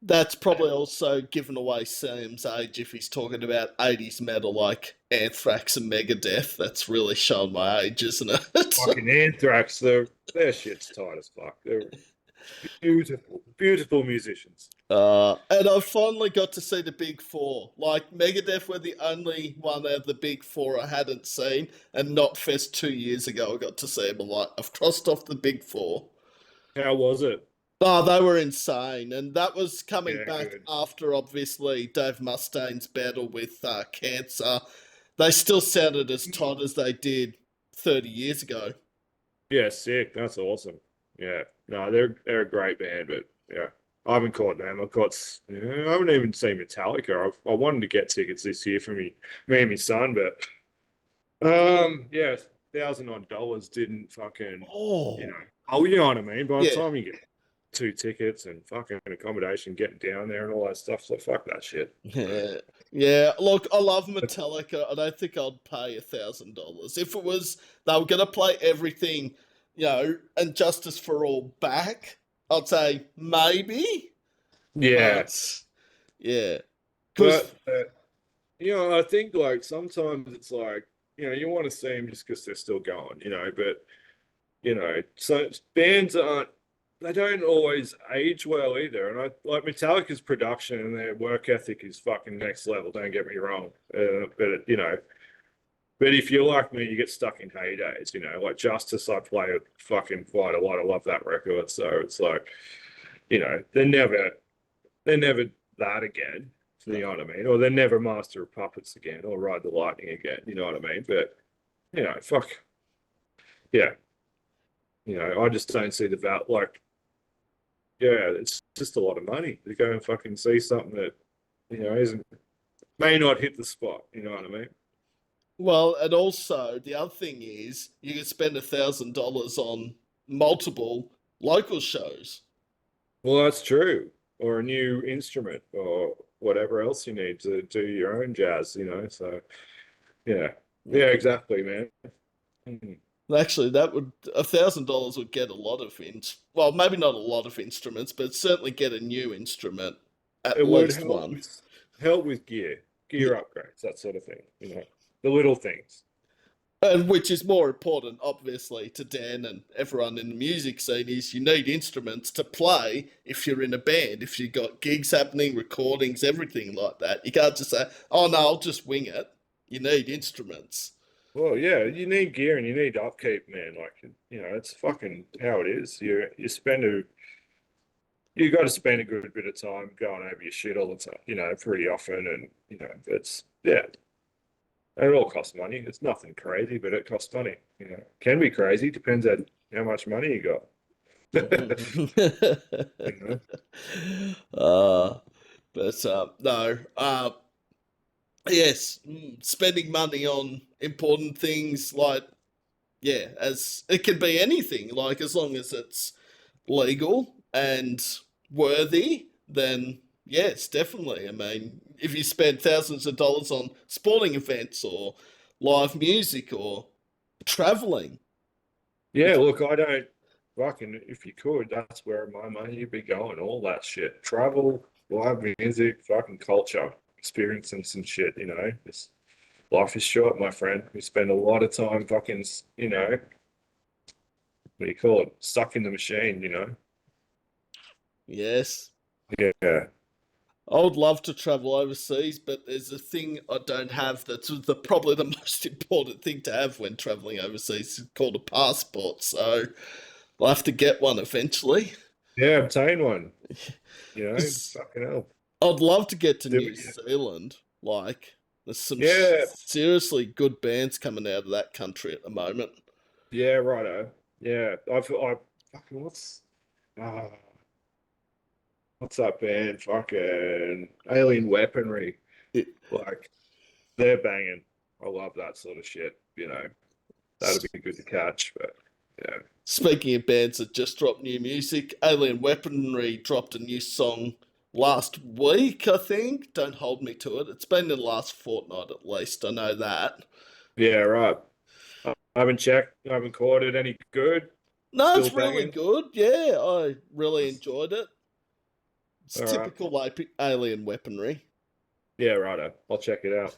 That's probably also given away Sam's age if he's talking about 80s metal like Anthrax and Megadeth. That's really showing my age, isn't it? fucking Anthrax, their shit's tight as fuck. They're beautiful, beautiful musicians. And I finally got to see the Big Four. Like, Megadeth were the only one out of the Big Four I hadn't seen, and Knotfest 2 years ago I got to see them. I'm like, I've crossed off the Big Four. How was it? Oh, they were insane, and that was coming back Good. after, obviously, Dave Mustaine's battle with cancer. They still sounded as tight as they did 30 years ago. Yeah, sick. That's awesome. Yeah, no, they're a great band, but yeah, I haven't caught them. I haven't even seen Metallica. I wanted to get tickets this year for me and my son, but yeah, $1,000 didn't fucking, Oh, you know what I mean. By the yeah. time you get 2 tickets and fucking accommodation, getting down there and all that stuff, so fuck that shit. Yeah. Look, I love Metallica. I don't think I'd pay $1,000 if it was they were going to play everything. and Justice for All back, I'd say maybe. Yeah. But, yeah. 'Cause- But I think like sometimes it's like, you want to see them just because they're still going, but so bands they don't always age well either. And I like Metallica's production and their work ethic is fucking next level. Don't get me wrong. But if you're like me, you get stuck in heydays, like Justice, I play it fucking quite a lot. I love that record. So it's like, they're never that again. You know what I mean? Or they're never Master of Puppets again or Ride the Lightning again. You know what I mean? But, fuck. Yeah. I just don't see the value. Like, yeah, it's just a lot of money to go and fucking see something that, may not hit the spot. You know what I mean? Well, and also the other thing is you can spend $1,000 on multiple local shows. Well, that's true. Or a new instrument or whatever else you need to do your own jazz, So, yeah. Yeah, exactly, man. Actually, $1,000 would get a lot of well, maybe not a lot of instruments, but certainly get a new instrument, at least one. Help with gear upgrades, that sort of thing, the little things. And which is more important, obviously, to Dan and everyone in the music scene is you need instruments to play if you're in a band. If you've got gigs happening, recordings, everything like that. You can't just say, oh, no, I'll just wing it. You need instruments. Well, yeah, you need gear and you need upkeep, man. Like, it's fucking how it is. You got to spend a good bit of time going over your shit all the time, pretty often. And, it's, yeah. And it all costs money. It's nothing crazy, but it costs money. Can be crazy. Depends on how much money you got. No. Yes, spending money on important things as it can be anything, like as long as it's legal and worthy, then yes, definitely. I mean, if you spend thousands of dollars on sporting events or live music or traveling. Yeah, look, I don't fucking, if you could, that's where my money would be going, all that shit. Travel, live music, fucking culture, experiencing some shit, This life is short, my friend. We spend a lot of time fucking, what do you call it? Stuck in the machine, Yes. Yeah. I would love to travel overseas, but there's a thing I don't have that's probably the most important thing to have when traveling overseas. It's called a passport, so I'll have to get one eventually. Yeah, obtain one. Fucking hell. I'd love to get to New Zealand. Like, there's some seriously good bands coming out of that country at the moment. Yeah, righto. Yeah, I fucking what's that band? Fucking Alien Weaponry. Like, they're banging. I love that sort of shit, That'd be good to catch, but yeah. Speaking of bands that just dropped new music, Alien Weaponry dropped a new song last week, I think. Don't hold me to it. It's been the last fortnight at least, I know that. Yeah, right. I haven't checked. I haven't caught it. Any good? No, it's really good. Yeah, I really enjoyed it. It's typical Alien Weaponry. Yeah, righto. I'll check it out.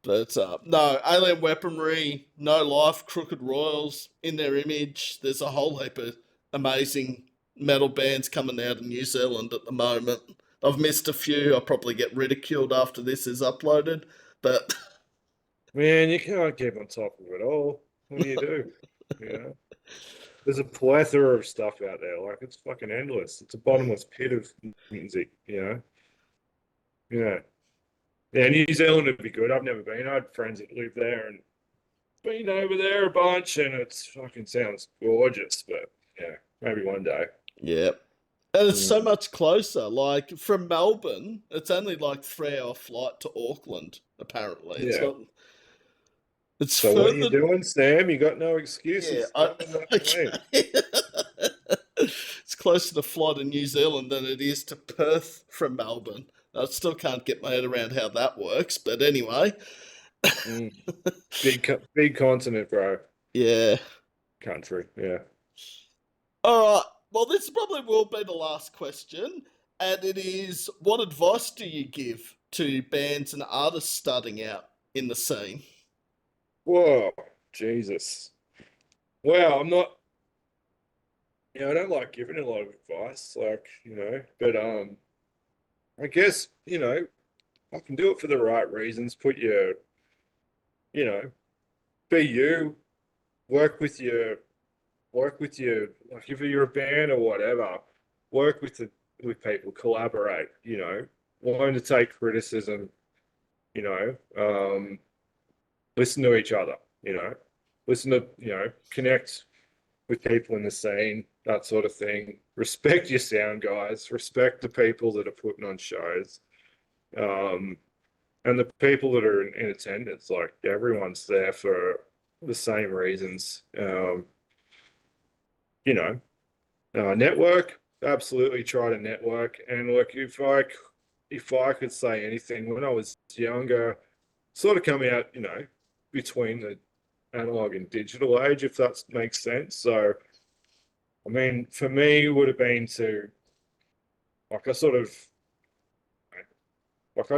But no, Alien Weaponry, No Life, Crooked Royals, In Their Image. There's a whole heap of amazing metal bands coming out of New Zealand at the moment. I've missed a few. I'll probably get ridiculed after this is uploaded. But man, you can't keep on top of it all. What do you do? There's a plethora of stuff out there. Like, it's fucking endless. It's a bottomless pit of music, Yeah. Yeah, New Zealand would be good. I've never been. I had friends that live there and been over there a bunch, and it's fucking sounds gorgeous. But yeah, maybe one day. Yeah. And it's so much closer. Like, from Melbourne, it's only like 3-hour flight to Auckland, apparently. Yeah. So what are you doing, Sam? You got no excuses. Yeah, it's closer to fly to New Zealand than it is to Perth from Melbourne. I still can't get my head around how that works, but anyway. Big continent, bro. Yeah. country. Yeah. All right. Well, this probably will be the last question, and it is: what advice do you give to bands and artists starting out in the scene? Whoa, Jesus. Well, I'm not. I don't like giving a lot of advice, like but I guess I can do it for the right reasons. Put your, you know, be you. Work with your, like if you're a band or whatever, work with people, collaborate. Learn to take criticism. You know, listen to each other. Listen to connect with people in the scene, that sort of thing. Respect your sound guys. Respect the people that are putting on shows. And the people that are in attendance, like everyone's there for the same reasons. Network, absolutely try to network. And look, if I could say anything, when I was younger, sort of come out, between the analog and digital age, if that makes sense. So, I mean, for me, it would have been to, like, I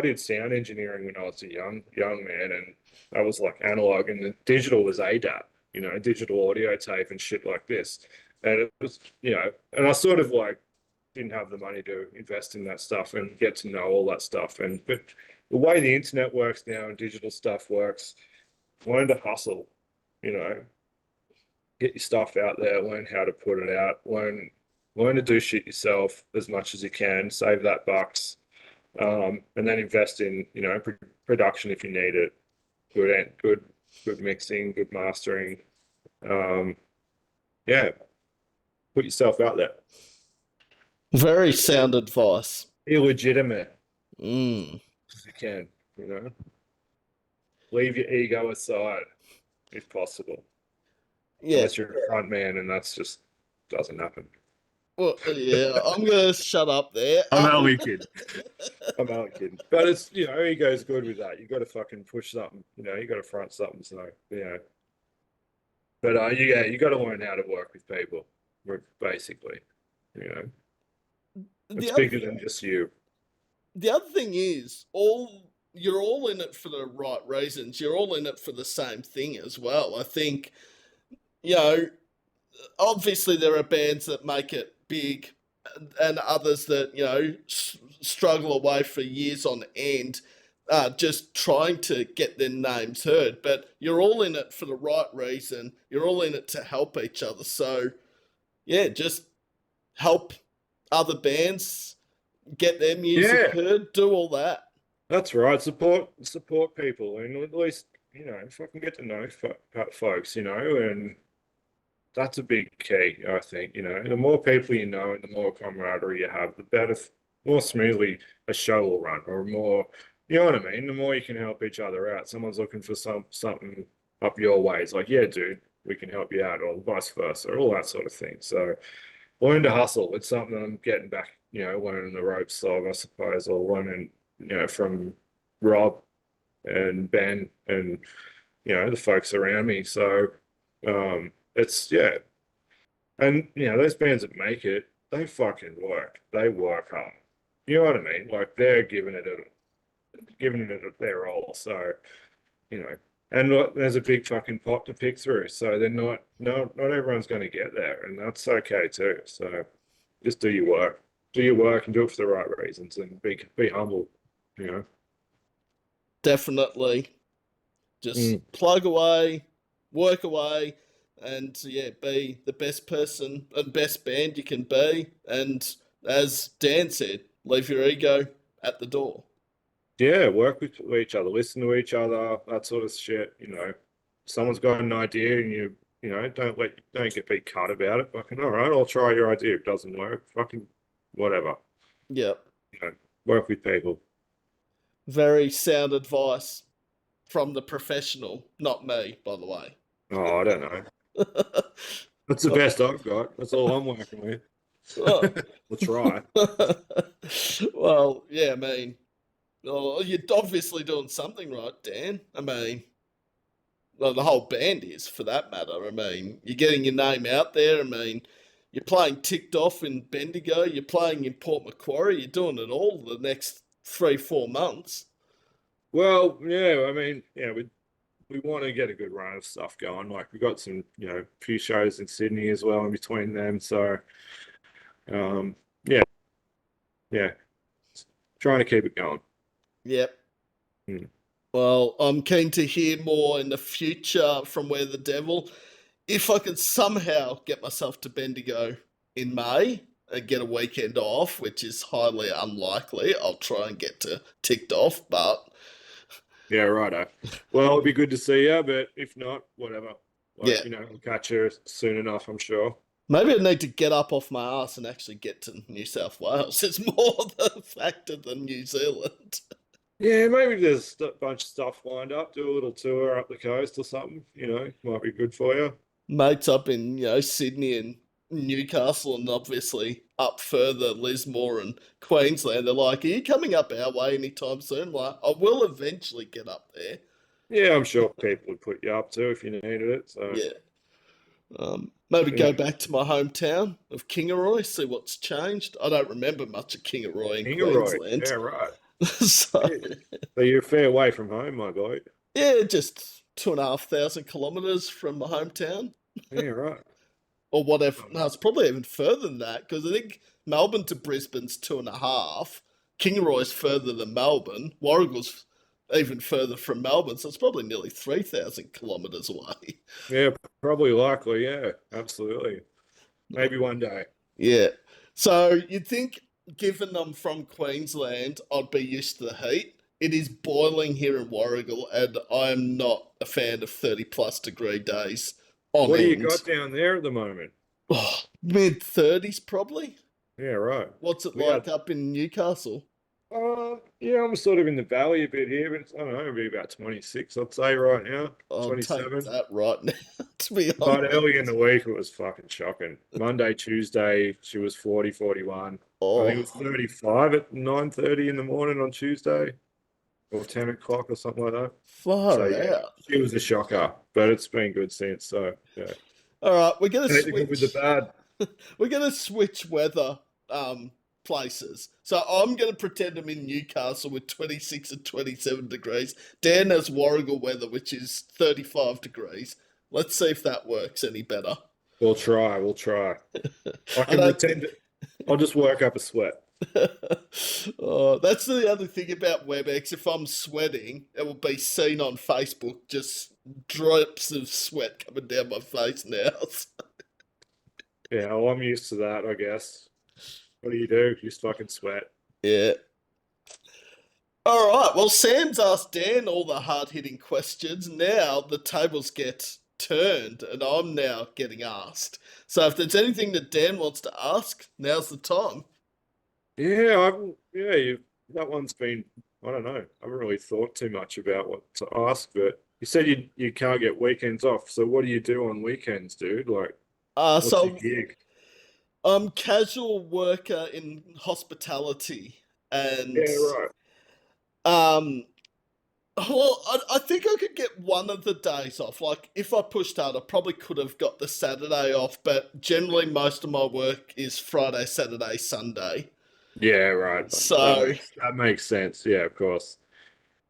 did sound engineering when I was a young man, and that was like analog, and the digital was ADAT, digital audio tape and shit like this. And it was, and I sort of like didn't have the money to invest in that stuff and get to know all that stuff. But the way the internet works now and digital stuff works, learn to hustle, you know, get your stuff out there, learn how to put it out, learn to do shit yourself as much as you can, save that bucks, and then invest in, production if you need it, good mixing, good mastering. Yeah, put yourself out there. Very sound advice. Illegitimate Mm. as you can, Leave your ego aside if possible. Yeah. Unless you're a front man, and that's just doesn't happen. Well, yeah, I'm gonna shut up there. I'm only kidding. I'm only kidding. But it's ego's good with that. You got to fucking push something. You got to front something. So But you got to learn how to work with people, basically. It's bigger than just you. The other thing is, you're all in it for the right reasons. You're all in it for the same thing as well. I think, obviously there are bands that make it big, and others that struggle away for years on end, just trying to get their names heard. But you're all in it for the right reason. You're all in it to help each other. So, yeah, just help other bands get their music heard, do all that. That's right. Support people, and at least fucking get to know folks, and that's a big key. I think the more people you know and the more camaraderie you have, the better, more smoothly a show will run, or more. You know what I mean? The more you can help each other out. Someone's looking for something up your way. It's like, yeah, dude, we can help you out, or vice versa, or all that sort of thing. So learn to hustle. It's something I'm getting back, learning the ropes of, I suppose, or learning, from Rob and Ben and, the folks around me. So it's, yeah. And, those bands that make it, they fucking work. They work hard. You know what I mean? Like they're giving it their all. So, and there's a big fucking pot to pick through. So they're not everyone's going to get there, and that's okay too. So just do your work and do it for the right reasons, and be humble, Definitely. Just plug away, work away, and be the best person and best band you can be. And as Dan said, leave your ego at the door. Yeah, work with each other, listen to each other, that sort of shit. Someone's got an idea, and don't get beat cut about it. Fucking all right, I'll try your idea. If it doesn't work, fucking whatever. Yep. Work with people. Very sound advice from the professional, not me, by the way. Oh, I don't know. That's the best I've got. That's all I'm working with. We'll try. Well, yeah, I mean, you're obviously doing something right, Dan. I mean, Well, the whole band is, for that matter. I mean, you're getting your name out there. I mean, you're playing TIC'D Off in Bendigo. You're playing in Port Macquarie. You're doing it all the next 3-4 months. Well, yeah, I mean, yeah, we want to get a good run of stuff going. Like we got some, few shows in Sydney as well in between them. So, yeah, yeah, trying to keep it going. Yep. Hmm. Well, I'm keen to hear more in the future from Where the Devil. If I can somehow get myself to Bendigo in May and get a weekend off, which is highly unlikely, I'll try and get to ticked off, but Yeah, righto. Well, it'd be good to see you, but if not, whatever. yeah. We'll catch you soon enough, I'm sure. Maybe I need to get up off my ass and actually get to New South Wales. It's more the factor than New Zealand. Yeah, maybe there's a bunch of stuff lined up. Do a little tour up the coast or something. Might be good for you. Mates up in, Sydney and Newcastle and obviously up further, Lismore and Queensland. They're like, are you coming up our way anytime soon? Like, I will eventually get up there. Yeah, I'm sure people would put you up to if you needed it. So Yeah. Maybe yeah. go back to my hometown of Kingaroy, see what's changed. I don't remember much of Kingaroy in Kingaroy. Queensland. Yeah, right. So, So you're a fair way from home, my boy. yeah, just 2,500 kilometres from my hometown. Yeah, right. Or whatever. No, it's probably even further than that because I think Melbourne to Brisbane's 2.5. Kingaroy's further than Melbourne. Warragul's even further from Melbourne, so it's probably nearly 3,000 kilometres away. Yeah, probably likely. Yeah, absolutely. Maybe one day. Yeah. So you'd think, given I'm from Queensland, I'd be used to the heat. It is boiling here in Warragul, and I'm not a fan of 30 plus degree days on What do you end. got down there at the moment? Oh, mid 30s, probably. Yeah, right. What's it We like had- up in Newcastle? Yeah, I'm sort of in the valley a bit here, but I don't know, it'll be about 26, I'd say right now. I'll 27. take that right now, to be But honest. early in the week, it was fucking shocking. Monday, Tuesday, she was 40, 41. I think it was Oh, 35 at 9:30 in the morning on Tuesday, or 10 o'clock or something like that. far So yeah, out. she was a shocker, but it's been good since. So yeah, All right, we're gonna anything good with the switch. bad. We're gonna switch weather places. So I'm gonna pretend I'm in Newcastle with 26 and 27 degrees. Dan has Warragul weather, which is 35 degrees. Let's see if that works any better. We'll try. We'll try. I I can don't pretend. I'll just work up a sweat. Oh, that's the other thing about WebEx. If I'm sweating, it will be seen on Facebook, just drips of sweat coming down my face now. Yeah, well, I'm used to that, I guess. What do? You just fucking sweat. Yeah. All right. Well, Sam's asked Dan all the hard-hitting questions. Now the tables get turned, and I'm now getting asked. So if there's anything that Dan wants to ask, now's the time. Yeah, that one's been. I don't know. I haven't really thought too much about what to ask, but you said you can't get weekends off. So what do you do on weekends, dude? Like, what's your So gig? I'm casual worker in hospitality, and Yeah, right. um, well, I think I could get one of the days off. Like, if I pushed hard, I probably could have got the Saturday off, but generally most of my work is Friday, Saturday, Sunday. Yeah, right. So, That makes sense. Yeah, of course.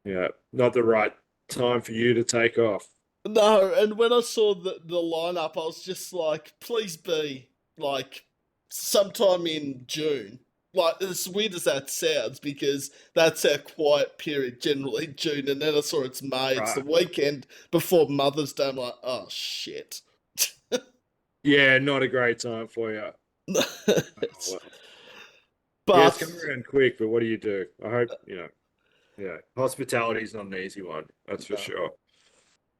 Yeah, not the right time for you to take off. no, and when I saw the lineup, I was just like, please be like sometime in June. Like, as weird as that sounds, because that's our quiet period generally, June, and then I saw it's May. It's the Right. weekend before Mother's Day. I'm like, oh shit. Yeah, not a great time for you. Oh, well. Yeah, it's But coming around quick, but what do you do? I hope, yeah, hospitality's not an easy one, that's for no. sure.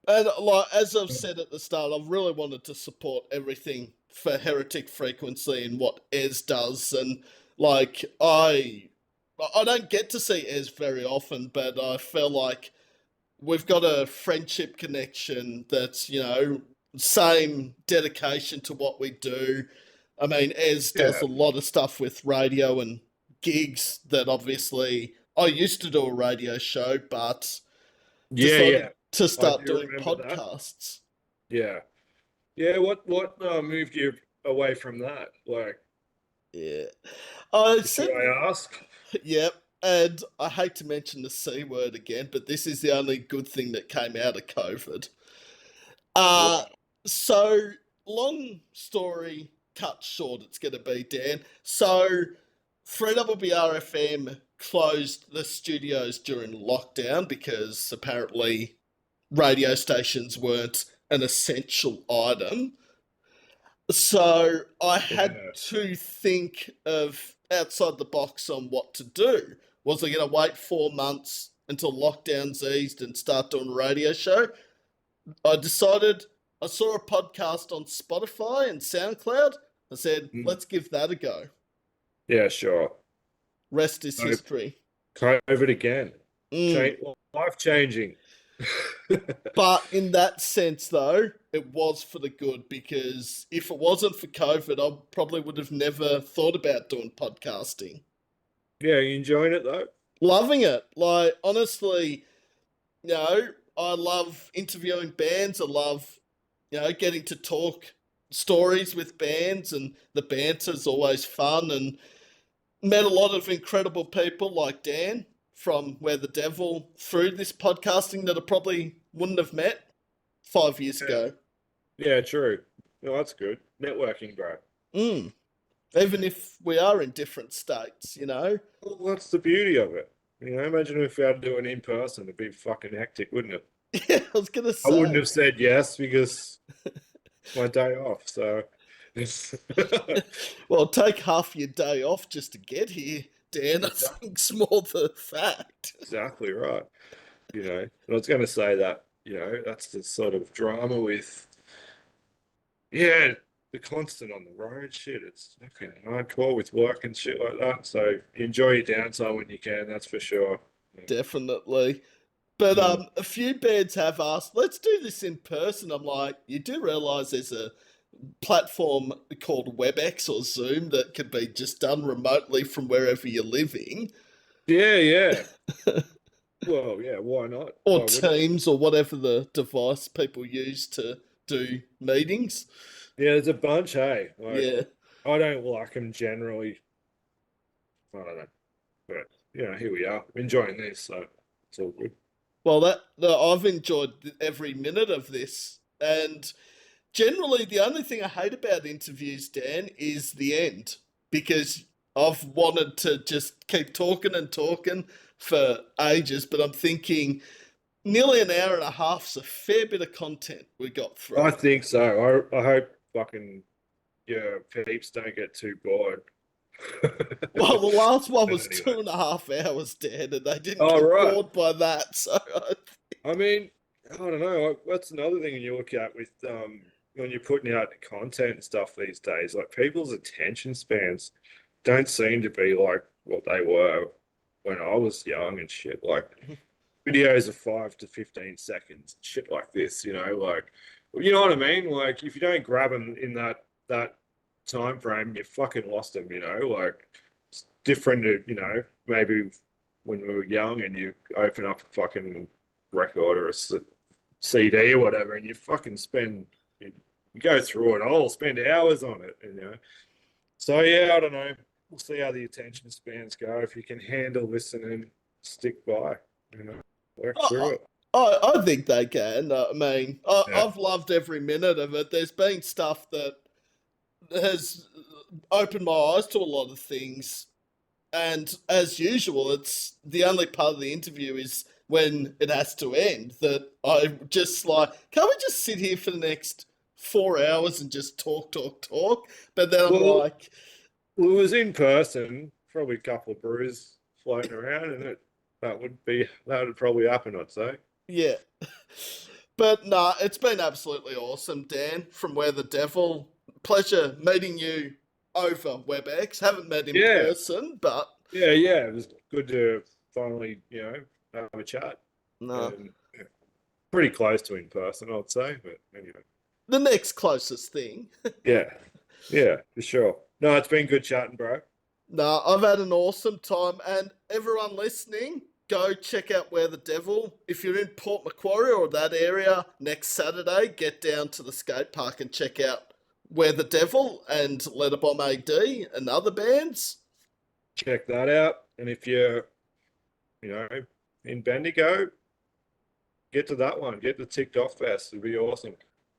And like as I've said at the start, I've really wanted to support everything for Heretic Frequency and what Ez does, and like I don't get to see Ez very often, but I feel like we've got a friendship connection that's same dedication to what we do. I mean, Ez does Yeah, a lot of stuff with radio and gigs that obviously I used to do a radio show, but yeah, decided yeah. to start do doing remember that. podcasts. Yeah. Yeah, what moved you away from that? Like, Yeah. I should said, I ask? yep. And I hate to mention the C word again, but this is the only good thing that came out of COVID. Uh, Right. so, long story cut short, it's going to be, Dan. So, 3WBRFM closed the studios during lockdown because apparently radio stations weren't an essential item. So I had Yeah. to think of outside the box on what to do. Was I going to wait 4 months until lockdowns eased and start doing a radio show? I decided I saw a podcast on Spotify and SoundCloud. I said, Mm. let's give that a go. Yeah, sure. Rest is So, history. COVID again. Mm. Life changing. But in that sense, though, it was for the good because if it wasn't for COVID, I probably would have never thought about doing podcasting. Yeah, you enjoying it though? Loving it. Like, honestly, I love interviewing bands. I love, getting to talk stories with bands, and the banter's always fun. And met a lot of incredible people like Dan from Where the Devil through this podcasting that I probably wouldn't have met 5 years Yeah. ago. Yeah, true. No, that's good. Networking, bro. Mm. Even if we are in different states, Well, that's the beauty of it. Imagine if we had to do it in person. It'd be fucking hectic, wouldn't it? Yeah, I was going to I wouldn't say. have said yes because it's my day off. So, it's Well, take half your day off just to get here, Dan. I think's more the fact. exactly right. And I was going to say that, that's the sort of drama with, yeah, the constant on the road shit. It's fucking hardcore with work and shit like that. So enjoy your downtime when you can, that's for sure. Definitely. But Mm. a few bands have asked, let's do this in person. I'm like, you do realise there's a platform called WebEx or Zoom that can be just done remotely from wherever you're living. Yeah, yeah. Well, yeah, why not? Or Why wouldn't it? Teams or whatever the device people use to do meetings. Yeah, there's a bunch, hey. Like, Yeah. I don't like them generally. I don't know. But, here we are, enjoying this, so it's all good. Well, I've enjoyed every minute of this. And generally, the only thing I hate about interviews, Dan, is the end. Because I've wanted to just keep talking and talking for ages, but I'm thinking nearly an hour and a half's a fair bit of content we got through. I think so. I hope fucking peeps don't get too bored. Well, the last one was Anyway. 2.5 hours, Dan, and they didn't Oh, get right. bored by that. So, I mean, I don't know. That's another thing you look at with when you're putting out content and stuff these days. Like people's attention spans don't seem to be like what they were when I was young and shit. Like videos of 5 to 15 seconds, shit like this. Like you know what I mean. Like if you don't grab them in that time frame, you fucking lost them. Like it's different to maybe when we were young and you open up a fucking record or a CD or whatever, and you fucking you go through it. I'll spend hours on it, So yeah, I don't know. We'll see how the attention spans go. If you can handle listening, stick by. Work through it. I think they can. I mean, Yeah. I've loved every minute of it. There's been stuff that has opened my eyes to a lot of things. And as usual, it's the only part of the interview is when it has to end that I'm just like, can't we just sit here for the next 4 hours and just talk? But then I'm Well, like, it was in person, probably a couple of brews floating around, and that would probably happen, I'd say. yeah. But nah, it's been absolutely awesome, Dan, from Where the Devil. Pleasure meeting you over WebEx. Haven't met in Yeah. person, but Yeah, it was good to finally, have a chat. no. And, pretty close to in person, I'd say, but anyway. The next closest thing. Yeah, for sure. No, it's been good chatting, bro. No, I've had an awesome time, and everyone listening, go check out Where the Devil. If you're in Port Macquarie or that area next Saturday, get down to the skate park and check out Where the Devil and Letterbomb AD and other bands. Check that out. And if you're, in Bendigo, get to that one. Get the TIC'D Off Fest. It'd be awesome.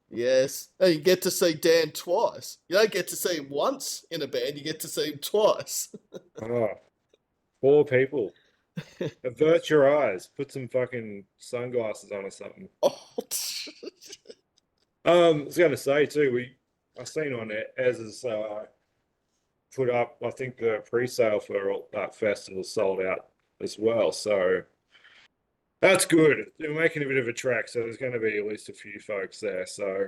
Yes. And you get to see Dan twice. You don't get to see him once in a band, you get to see him twice. Oh, 4 people. Avert your eyes. Put some fucking sunglasses on or something. Oh. I was going to say too, I seen on Ez's put up, I think the pre-sale for that festival sold out as well. So that's good. They're making a bit of a track, so there's going to be at least a few folks there. So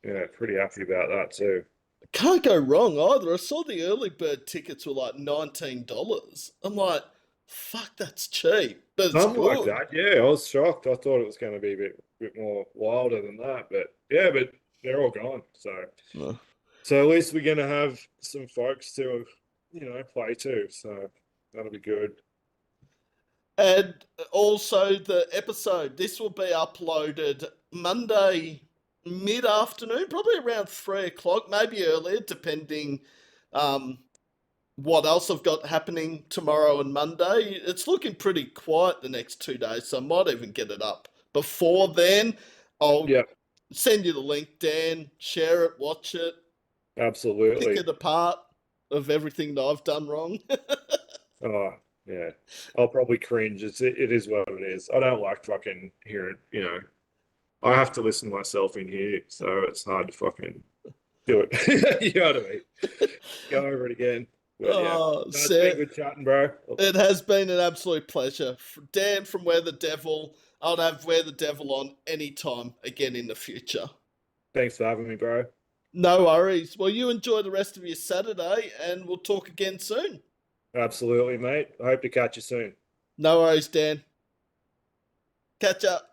yeah, pretty happy about that too. Can't go wrong either. I saw the early bird tickets were like $19. I'm like, fuck, that's cheap. But it's Something good. like that. Yeah, I was shocked. I thought it was going to be a bit more wilder than that, but yeah, but they're all gone. So No. so at least we're going to have some folks to play to. So that'll be good. And also the episode, this will be uploaded Monday mid-afternoon, probably around 3 o'clock, maybe earlier, depending what else I've got happening tomorrow and Monday. It's looking pretty quiet the next 2 days, so I might even get it up before then. I'll send you the link, Dan, share it, watch it. Absolutely. Pick it apart of everything that I've done wrong. Oh, yeah. I'll probably cringe. It is what it is. I don't like fucking hearing, I have to listen to myself in here, so it's hard to fucking do it. You know what I mean? Go over it again. But, yeah. It's been good chatting, bro. It has been an absolute pleasure. Dan from Where the Devil. I'll have Where the Devil on anytime again in the future. Thanks for having me, bro. No worries. Well, you enjoy the rest of your Saturday, and we'll talk again soon. Absolutely, mate. I hope to catch you soon. No worries, Dan. Catch up.